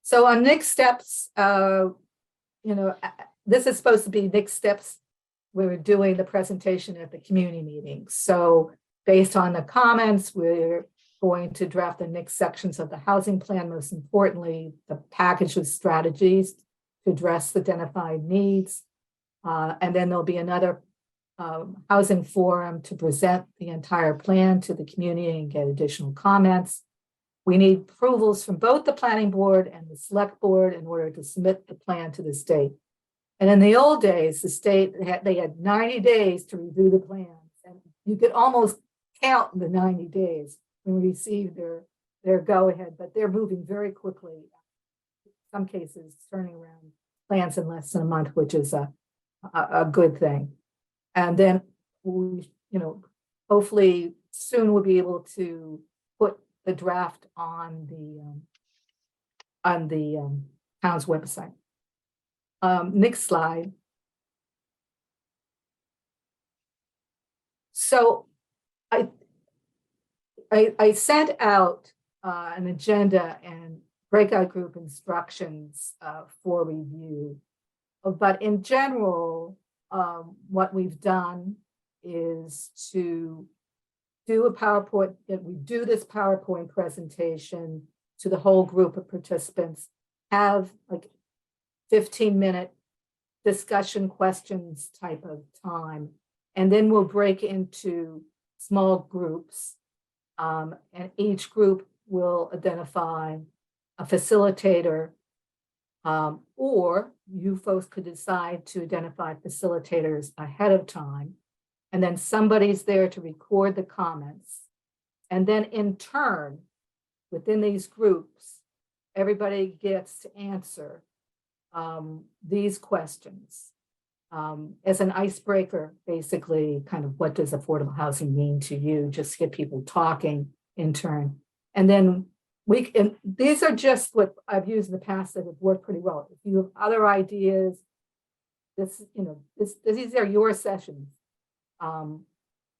So on next steps, this is supposed to be next steps. We're doing the presentation at the community meeting. So based on the comments, we're going to draft the next sections of the housing plan. Most importantly, the package of strategies to address the identified needs. And then there'll be another housing forum to present the entire plan to the community and get additional comments. We need approvals from both the planning board and the select board in order to submit the plan to the state. And in the old days, the state, they had 90 days to review the plans. And you could almost count the 90 days when we received their go-ahead, but they're moving very quickly. In some cases, turning around plans in less than a month, which is a good thing. And then we, hopefully soon we'll be able to put the draft on the town's website. Next slide. So I sent out an agenda and breakout group instructions for review. But in general, what we've done is to do a PowerPoint, that we do this PowerPoint presentation to the whole group of participants, have like 15-minute discussion questions type of time, and then we'll break into small groups, and each group will identify a facilitator, or you folks could decide to identify facilitators ahead of time, and then somebody's there to record the comments, And then in turn, within these groups, everybody gets to answer these questions as an icebreaker, basically, kind of what does affordable housing mean to you? Just get people talking in turn. And then and these are just what I've used in the past that have worked pretty well. If you have other ideas, these are your sessions.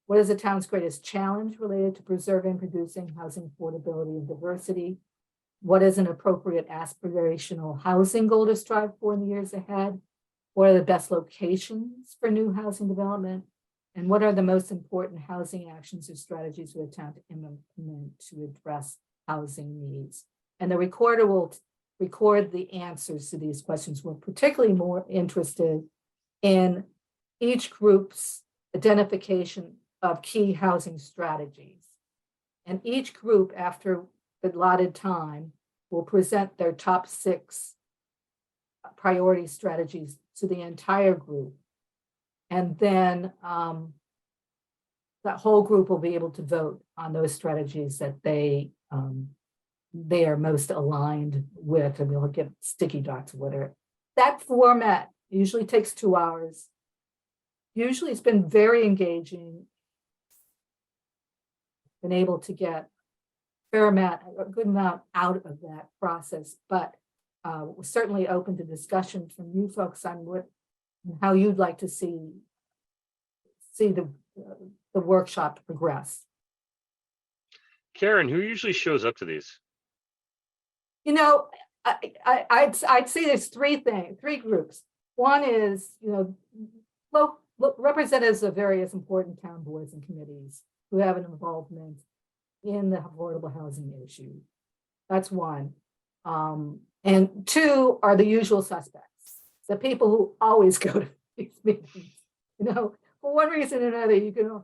What is the town's greatest challenge related to preserving and producing housing affordability and diversity? What is an appropriate aspirational housing goal to strive for in the years ahead? What are the best locations for new housing development? And what are the most important housing actions or strategies for the town to implement to address housing needs? And the recorder will record the answers to these questions. We're particularly more interested in each group's identification of key housing strategies. And each group, after the allotted time, will present their top 6 priority strategies to the entire group. And then that whole group will be able to vote on those strategies that they are most aligned with, and we'll get sticky dots or whatever. That format usually takes 2 hours. Usually it's been very engaging. Been able to get a good amount out of that process, but we're certainly open to discussion from you folks on how you'd like to see the workshop progress. Karen, who usually shows up to these? I'd say there's three groups. One is, representatives of various important town boards and committees who have an involvement in the affordable housing issue. That's one. And 2 are the usual suspects, the people who always go to these meetings. For one reason or another,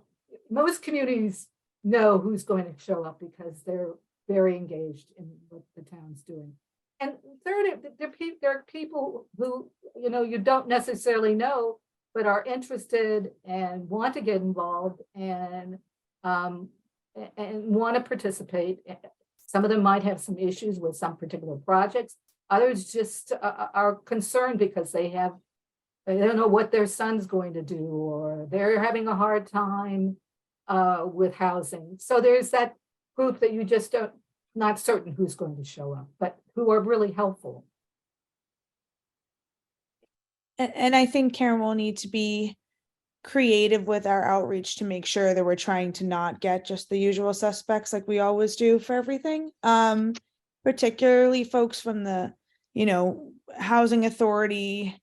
most communities know who's going to show up because they're very engaged in what the town's doing. And third, there are people who, you don't necessarily know, but are interested and want to get involved and want to participate. Some of them might have some issues with some particular projects. Others just are concerned because they don't know what their son's going to do, or they're having a hard time with housing. So there's that group that you just not certain who's going to show up, but who are really helpful. And I think Karen will need to be creative with our outreach to make sure that we're trying to not get just the usual suspects like we always do for everything. Particularly folks from the, housing authority,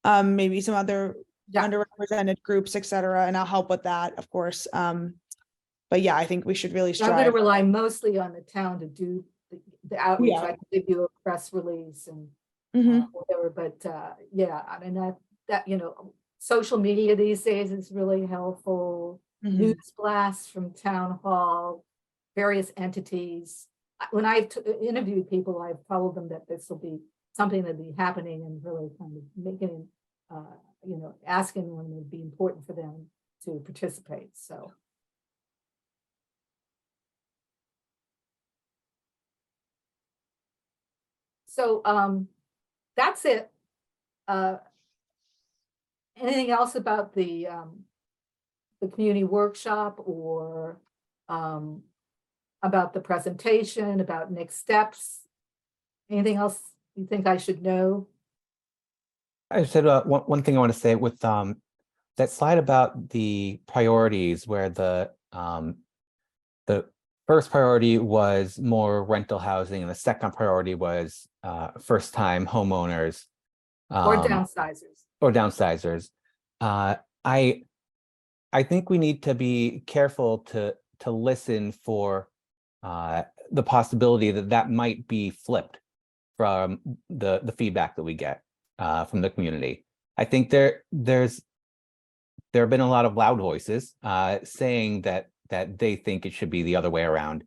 maybe some other underrepresented groups, et cetera. And I'll help with that, of course. But yeah, I think we should really I'm going to strive. rely mostly on the town to do the outreach. Yeah. I can give you a press release and Mhm. whatever, but yeah, I mean that social media these days is really helpful. Mhm. News blasts from town hall, various entities. When I've interviewed people, I've told them that this will be something that'll be happening and really kind of making, asking them would be important for them to participate. So that's it. Anything else about the community workshop or about the presentation, about next steps? Anything else you think I should know? I said one thing I want to say with that slide about the priorities, where the first priority was more rental housing and the second priority was first-time homeowners Or downsizers. or downsizers. I think we need to be careful to listen for the possibility that might be flipped from the feedback that we get from the community. I think there have been a lot of loud voices saying that they think it should be the other way around,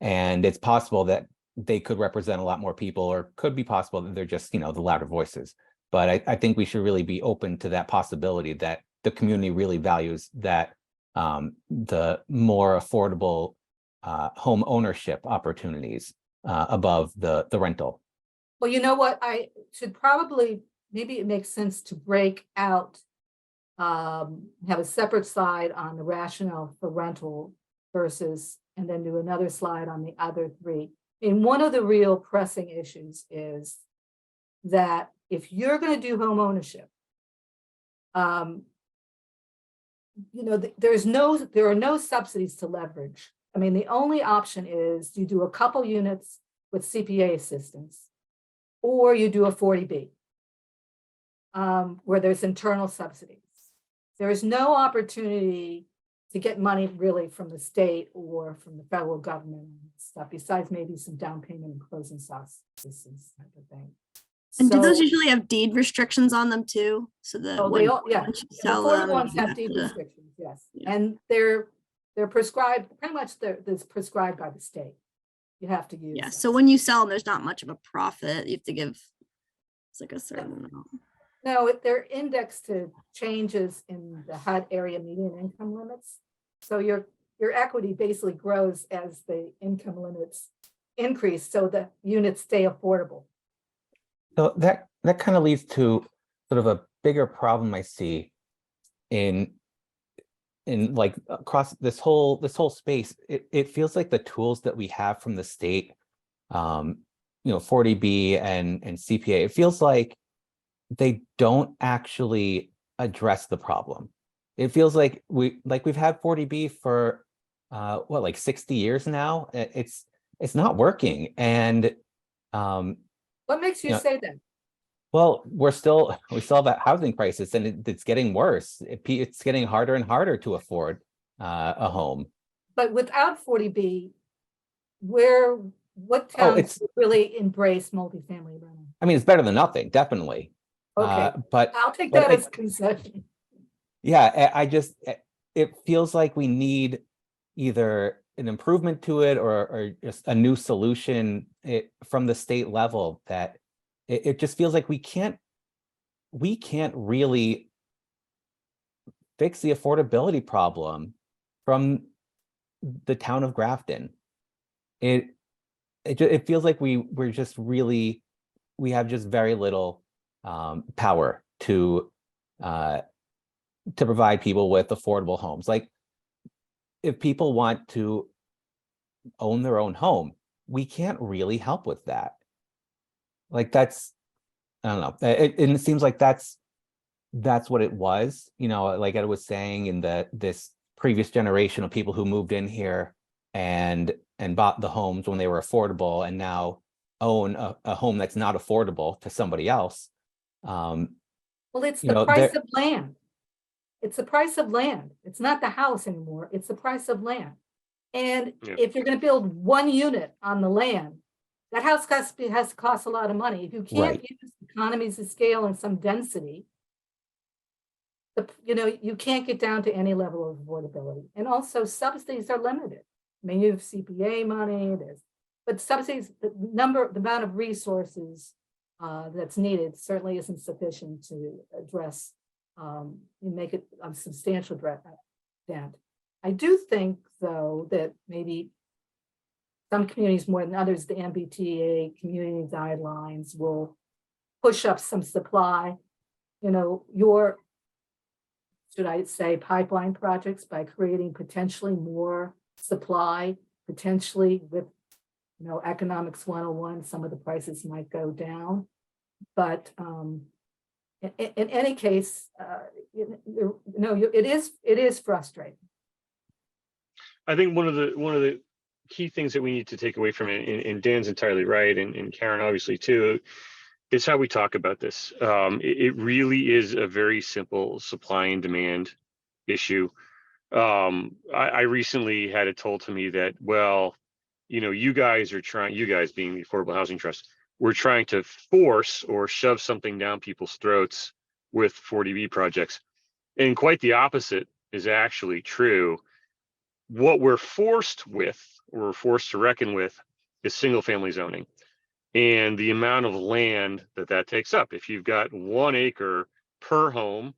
and it's possible that they could represent a lot more people, or could be possible that they're just the louder voices. But I think we should really be open to that possibility that the community really values that the more affordable home ownership opportunities above the rental. Well, you know what, I should probably, maybe it makes sense to break out, have a separate slide on the rationale for rental versus, and then do another slide on the other three. And one of the real pressing issues is that if you're going to do home ownership, you know, there are no subsidies to leverage. I mean, the only option is you do a couple units with CPA assistance, or you do a 40B, where there's internal subsidies. There is no opportunity to get money really from the state or from the federal government and stuff, besides maybe some down payment and closing costs assistance type of thing. And do those So- usually have deed restrictions on them too? So that Oh, they all, yeah. once you The sell affordable them, ones you have deed to- restrictions, yes. Yeah. And they're prescribed, pretty much that's prescribed by the state. You have to use. Yeah, them. so when you sell them, there's not much of a profit. You have to give, it's like a certain amount. No, they're indexed to changes in the HUD area median income limits. So your equity basically grows as the income limits increase, so the units stay affordable. So that kind of leads to sort of a bigger problem I see in like across this whole space. It feels like the tools that we have from the state, you know, 40B and CPA, it feels like they don't actually address the problem. It feels like we've had 40B for what, like 60 years now. It's not working. And What makes you Yeah. say that? well, we still have that housing crisis, and it's getting worse. It's getting harder and harder to afford a home. But without 40B, what towns it's- would really embrace multifamily rental? I mean, it's better than nothing, definitely. Okay, But I'll take but that it- as concession. yeah, it feels like we need either an improvement to it or just a new solution from the state level, that it just feels like we can't really fix the affordability problem from the town of Grafton. It feels like we have just very little power to provide people with affordable homes. Like, if people want to own their own home, we can't really help with that. Like, I don't know. It seems like that's what it was, you know, like I was saying, in this previous generation of people who moved in here and bought the homes when they were affordable, and now own a home that's not affordable to somebody else. Well, it's You the know, price there- of land. It's the price of land. It's not the house anymore. It's the price of land. And Yeah. if you're gonna build one unit on the land, that house has to cost a lot of money. If you can't Right. use economies of scale and some density, you can't get down to any level of affordability. And also subsidies are limited. I mean, you have CPA money, but subsidies, the amount of resources that's needed certainly isn't sufficient to address, make it a substantial dent. I do think, though, that maybe some communities more than others, the MBTA community guidelines will push up some supply. You know, should I say, pipeline projects, by creating potentially more supply, potentially with, economics 101, some of the prices might go down. But in any case, it is frustrating. I think one of the key things that we need to take away from it, and Dan's entirely right, and Karen obviously too, is how we talk about this. It really is a very simple supply and demand issue. I recently had it told to me that, well, you guys being the Affordable Housing Trust, we're trying to force or shove something down people's throats with 40B projects. And quite the opposite is actually true. What we're forced to reckon with is single family zoning and the amount of land that takes up. If you've got 1 acre per home,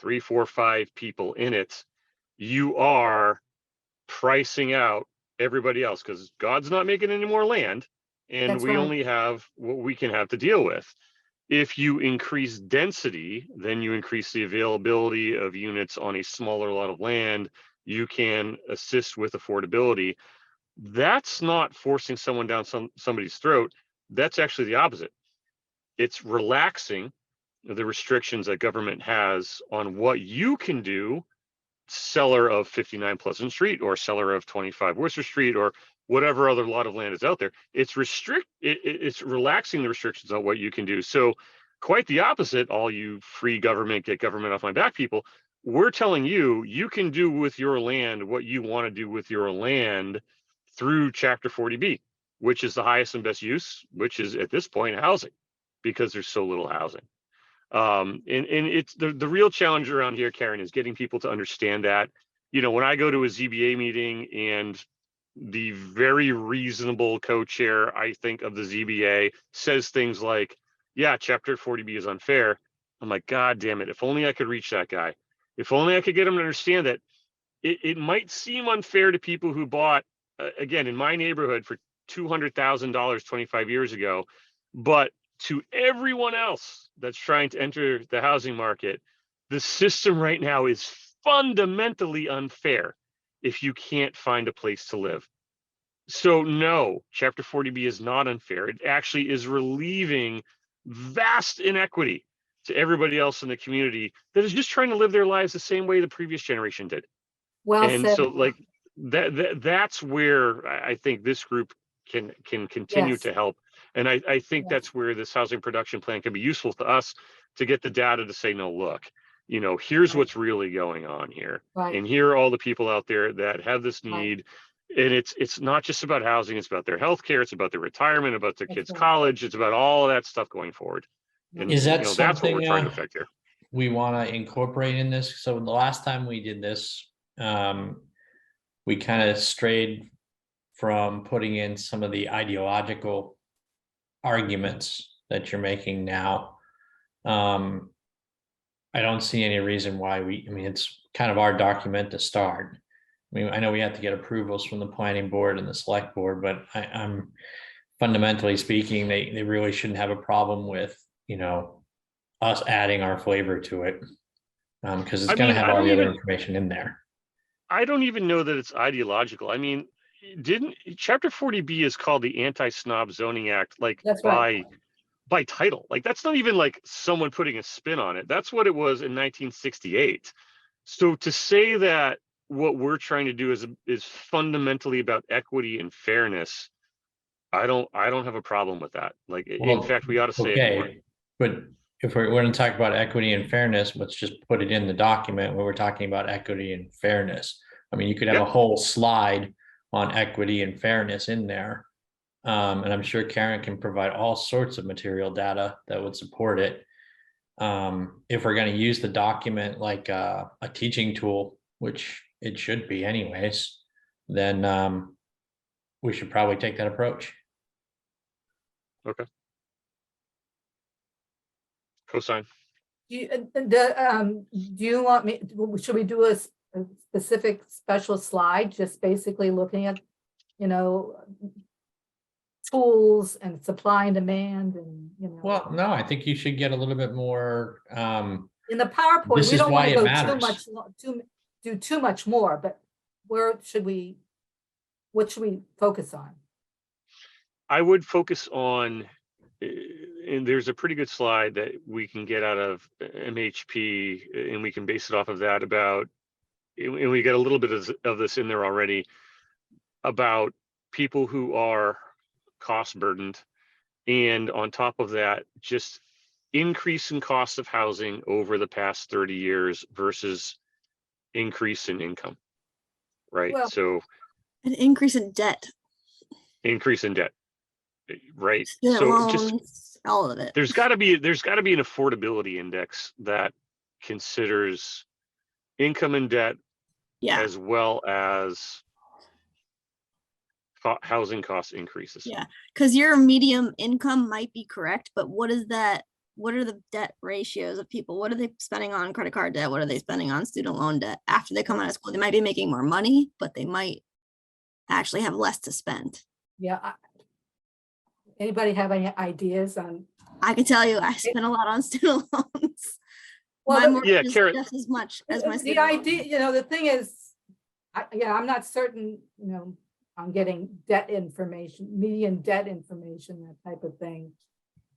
3, 4, 5 people in it, you are pricing out everybody else, because God's not making any more land, and That's we right. only have what we can have to deal with. If you increase density, then you increase the availability of units on a smaller lot of land. You can assist with affordability. That's not forcing someone down somebody's throat. That's actually the opposite. It's relaxing the restrictions that government has on what you can do, seller of 59 Pleasant Street or seller of 25 Worcester Street or whatever other lot of land is out there. It's it's relaxing the restrictions on what you can do. So quite the opposite, all you free government, get government off my back people. We're telling you, you can do with your land what you want to do with your land through Chapter 40B, which is the highest and best use, which is at this point housing, because there's so little housing. And it's the real challenge around here, Karen, is getting people to understand that. You know, when I go to a ZBA meeting and the very reasonable co-chair, I think, of the ZBA says things like, yeah, Chapter 40B is unfair. I'm like, God damn it. If only I could reach that guy. If only I could get him to understand that it might seem unfair to people who bought, again, in my neighborhood for $200,000 25 years ago, but to everyone else that's trying to enter the housing market, the system right now is fundamentally unfair if you can't find a place to live. So no, Chapter 40B is not unfair. It actually is relieving vast inequity to everybody else in the community that is just trying to live their lives the same way the previous generation did. Well And said. so like that's where I think this group can continue Yes. to help. And I think Yes. that's where this housing production plan can be useful to us to get the data to say, no, look, you know, here's Right. what's really going on here. Right. And here are all the people out there that have this Right. need. And it's not just about housing, it's about their health care, it's about their retirement, about their That's kids' right. college, it's about all of that stuff going forward. And Is you that know, that's what we're something, trying to affect here. we want to incorporate in this? So the last time we did this, we kind of strayed from putting in some of the ideological arguments that you're making now. I don't see any reason why I mean, it's kind of our document to start. I mean, I know we have to get approvals from the planning board and the select board, but I'm fundamentally speaking, they really shouldn't have a problem with, you know, us adding our flavor to it. Because it's I gonna mean, have all the other information in there. I don't even know that it's ideological. I mean, didn't Chapter 40B is called the Anti-Snob Zoning Act, like That's right. by title. Like that's not even like someone putting a spin on it. That's what it was in 1968. So to say that what we're trying to do is fundamentally about equity and fairness, I don't have a problem with that. Like in Well, fact, we ought to say it more. Okay, but if we're going to talk about equity and fairness, let's just put it in the document where we're talking about equity and fairness. I mean, you could have a Yep. whole slide on equity and fairness in there. And I'm sure Karen can provide all sorts of material data that would support it. If we're going to use the document like a teaching tool, which it should be anyways, then we should probably take that approach. Cosign. Do you want me, should we do a specific special slide, just basically looking at, you know, tools and supply and demand and, you know? Well, no, I think you should get a little bit more, In the PowerPoint, this we is don't why want to it go matters. do too much more, but what should we focus on? I would focus on, and there's a pretty good slide that we can get out of MHP, and we can base it off of that about, and we get a little bit of this in there already, about people who are cost burdened. And on top of that, just increase in cost of housing over the past 30 years versus increase in income, right? Well- So An increase in debt, increase in debt, right? student So just loans, all of it. there's got to be an affordability index that considers income and debt Yeah, as well as housing cost increases. Yeah. because your medium income might be correct, but what is that? What are the debt ratios of people? What are they spending on credit card debt? What are they spending on student loan debt after they come out of school? They might be making more money, but they might actually have less to spend. Yeah. Anybody have any ideas on? I can tell you, I spent a lot on student loans. Well, My the- mortgage is Karen- just as much as my The student loan. idea, you know, the thing is, I'm not certain, you know, I'm getting debt information, median debt information, that type of thing.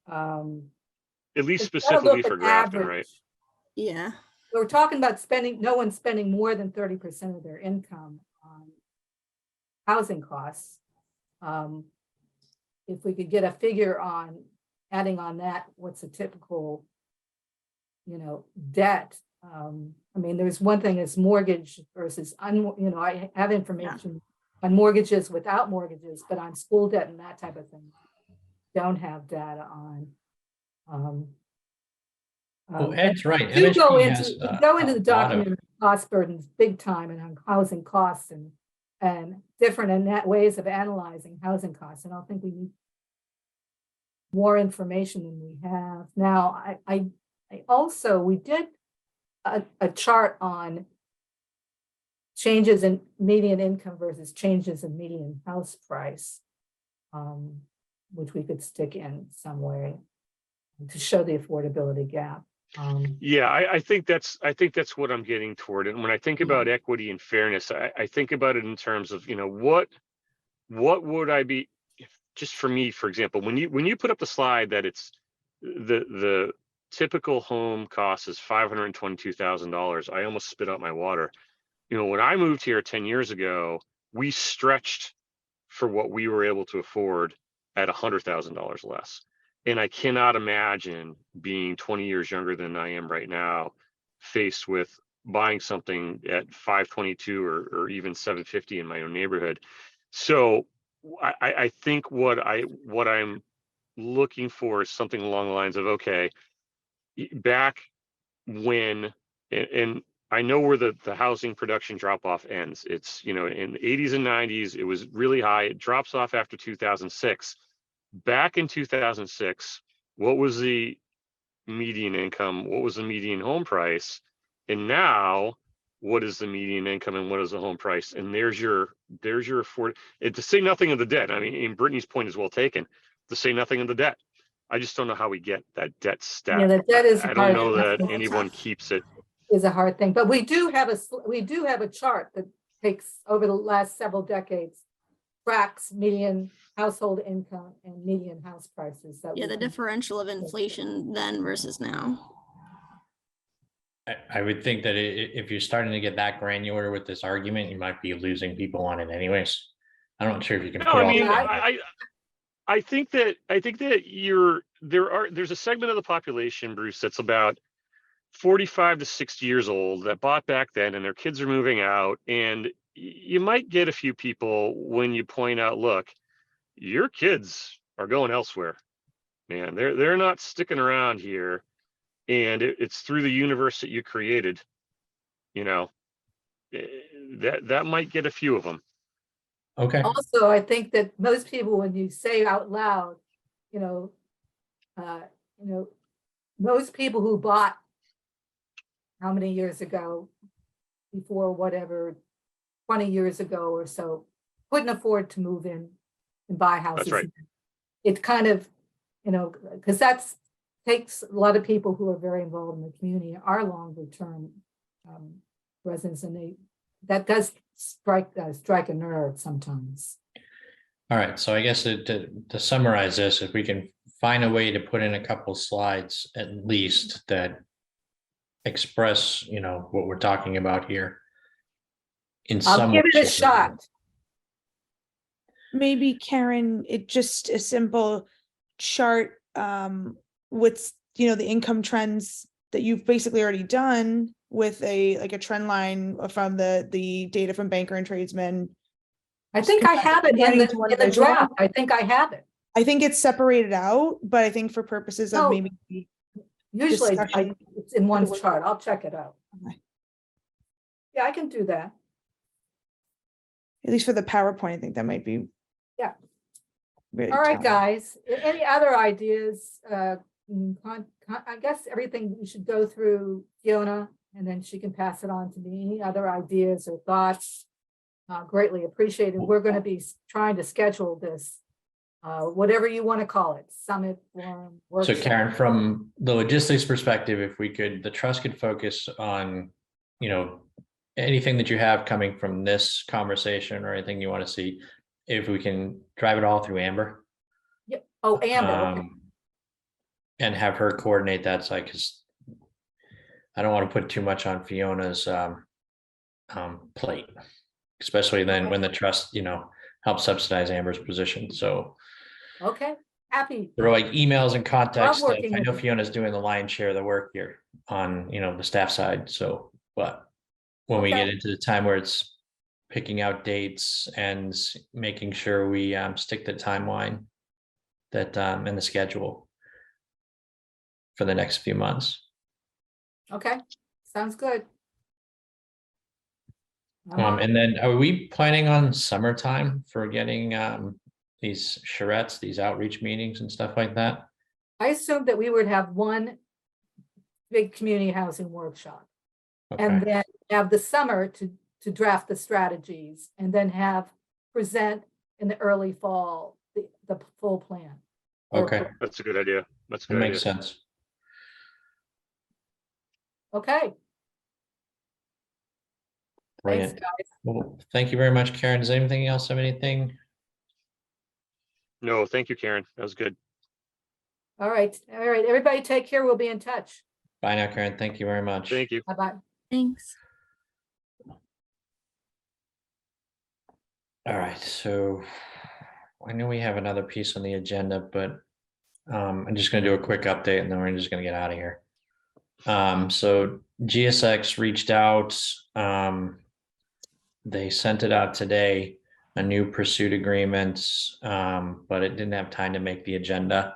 At least It's gotta specifically look for at Grafton, right? average. Yeah, We're talking about spending, no one's spending more than 30% of their income on housing costs. If we could get a figure on adding on that, what's a typical, you know, debt? I mean, there's one thing is mortgage versus, you know, I have information on mortgages without mortgages, but on school debt and that type of thing, don't have data on. Well, Ed's right. Do go MSP into, has you go into a the lot of- document, cost burdens big time and on housing costs and different ways of analyzing housing costs. And I think we need more information than we have. Now, I also, we did a chart on changes in median income versus changes in median house price, which we could stick in some way to show the affordability gap. Yeah, I think that's what I'm getting toward. And when I think about equity and fairness, I think about it in terms of, you know, what would I be, just for me, for example, when you put up the slide that it's the typical home cost is $522,000, I almost spit out my water. You know, when I moved here 10 years ago, we stretched for what we were able to afford at $100,000 less. And I cannot imagine being 20 years younger than I am right now, faced with buying something at 522 or even 750 in my own neighborhood. So I think what I'm looking for is something along the lines of, okay, back when, and I know where the housing production drop off ends. It's, you know, in the 80s and 90s, it was really high. It drops off after 2006. Back in 2006, what was the median income? What was the median home price? And now, what is the median income and what is the home price? And there's your afford. And to say nothing of the debt. I mean, and Brittany's point is well taken. To say nothing of the debt. I just don't know how we get that debt stat. Yeah, the debt is I don't hard. know that That's anyone tough. keeps it. Is a hard thing, but we do have a chart that takes over the last several decades, tracks median household income and median house prices. That yeah, we the can- differential of inflation then versus now. I would think that if you're starting to get that granular with this argument, you might be losing people on it anyways. I'm not sure if you can. No, put I all mean, that- I think that there's a segment of the population, Bruce, that's about 45 to 60 years old that bought back then and their kids are moving out. And you might get a few people when you point out, look, your kids are going elsewhere, man. They're not sticking around here. And it's through the universe that you created, you know, that might get a few of them. Okay, Also, I think that most people, when you say out loud, you know, most people who bought how many years ago, before whatever, 20 years ago or so, couldn't afford to move in and buy houses. right. It kind of, you know, because takes a lot of people who are very involved in the community, are longer term residents, and that does strike a nerve sometimes. all right. So I guess to summarize this, if we can find a way to put in a couple slides at least that express, you know, what we're talking about here. In some I'll give it a way, shape, or form. shot. Maybe Karen, it just a simple chart with, you know, the income trends that you've basically already done with a trend line from the data from Banker and Tradesman. I think I have it in Combining to one the visual. draft. I think I have it. I think it's separated out, but I think for purposes of No. maybe Usually Discussion. it's in one Okay. chart. I'll check it out. Okay. Yeah, I can do that. at least for the PowerPoint, I think that might be. Yeah. very All right, telling. guys, any other ideas? I guess everything we should go through Fiona and then she can pass it on to me. Any other ideas or thoughts? greatly appreciated. We're going to be trying to schedule this, whatever you want to call it, summit, forum, So workshop. Karen, from the logistics perspective, if we could, the trust could focus on, you know, anything that you have coming from this conversation or anything you want to see, if we can drive it all through Amber. Yep. Oh, Amber, okay. And have her coordinate that side, because I don't want to put too much on Fiona's plate, especially then when the trust, you know, helps subsidize Amber's position. So Okay, happy. there are like emails and contact stuff. working I know with you. Fiona's doing the lion's share of the work here on, you know, the staff side. So, but when we Okay. get into the time where it's picking out dates and making sure we stick the timeline that and the schedule for the next few months. Okay, sounds good. I'm on it. And then are we planning on summertime for getting these charrettes, these outreach meetings and stuff like that? I assumed that we would have one big community housing workshop and Okay, then have the summer to draft the strategies and then have present in the early fall, the full plan. Or- okay, That's a good idea. That's a that good makes idea. sense. Okay, thanks, Brilliant. guys. Well, thank you very much, Karen. Does anything else have anything? No, thank you, Karen. That was good. All right, everybody take care. We'll be in touch. Bye now, Karen. Thank you very much. Thank you. Bye-bye. Thanks. All right, so I know we have another piece on the agenda, but I'm just gonna do a quick update and then we're just gonna get out of here. So GSX reached out, they sent it out today, a new pursuit agreement, but it didn't have time to make the agenda.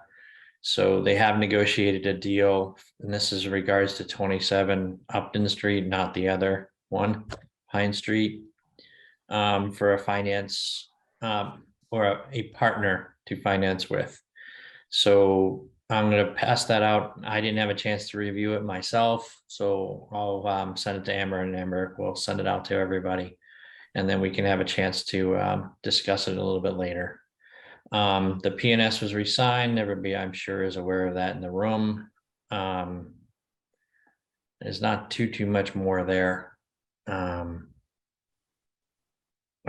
So they have negotiated a deal, and this is in regards to 27 Upton Street, not the other one, Pine Street, for a finance, or a partner to finance with. So I'm gonna pass that out. I didn't have a chance to review it myself, so I'll send it to Amber, and Amber will send it out to everybody. And then we can have a chance to discuss it a little bit later. The PNS was re-signed. Everybody, I'm sure, is aware of that in the room. There's not too much more there. I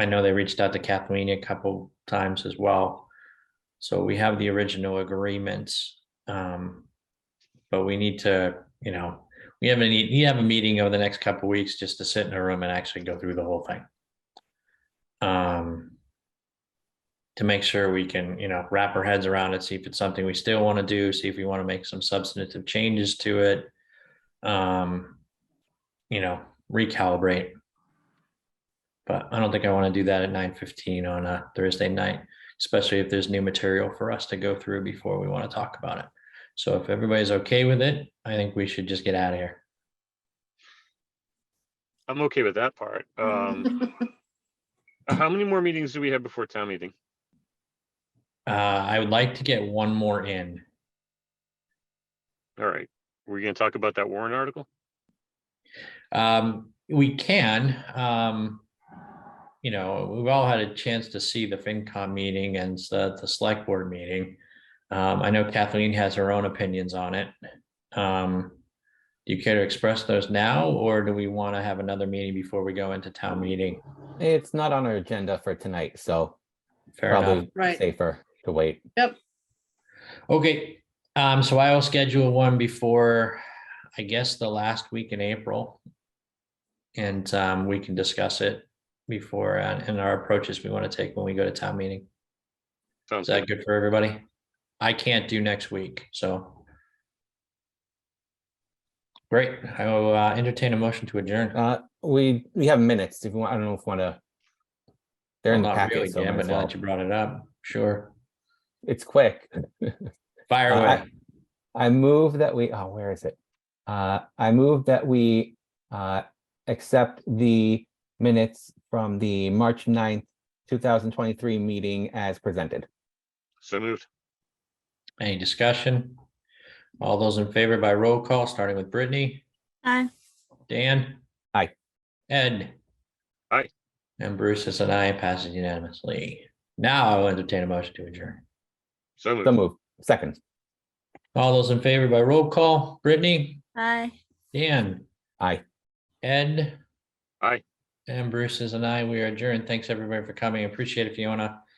know they reached out to Kathleen a couple times as well. So we have the original agreements. But we need to, you know, we have a meeting over the next couple weeks just to sit in a room and actually go through the whole thing. To make sure we can, you know, wrap our heads around it, see if it's something we still want to do, see if we want to make some substantive changes to it. You know, recalibrate. But I don't think I want to do that at 9:15 on a Thursday night, especially if there's new material for us to go through before we want to talk about it. So if everybody's okay with it, I think we should just get out of here. I'm okay with that part. How many more meetings do we have before town meeting? I would like to get one more in. All right. We're going to talk about that Warren article? We can, you know, we've all had a chance to see the FinCom meeting and the select board meeting. I know Kathleen has her own opinions on it. Do you care to express those now, or do we want to have another meeting before we go into town meeting? It's not on our agenda for tonight, so Fair enough. probably Right. safer to wait. Okay, so I will schedule one before, I guess, the last week in April. And we can discuss it before and our approaches we want to take when we go to town meeting. Is Sounds that good. good for everybody? I can't do next week, so. Great, I will entertain a motion to adjourn. We have minutes if you want. I don't know if you want to. They're in the Well, not really, packet, so Dan, might but as now well. that you brought it up, sure. It's quick. Fire away. I move that we, oh, where is it? I move that we accept the minutes from the March 9th, 2023 meeting as presented. So moved. Any discussion? All those in favor by roll call, starting with Brittany, Aye. Dan? Aye. Ed? Aye. And Bruce is an aye, passes unanimously. Now I will entertain a motion to adjourn. So So moved. move. Second. All those in favor by roll call, Brittany, Hi. Dan, Aye. Ed. Aye. And Bruce is an aye. We are adjourned. Thanks everybody for coming. Appreciate it, Fiona.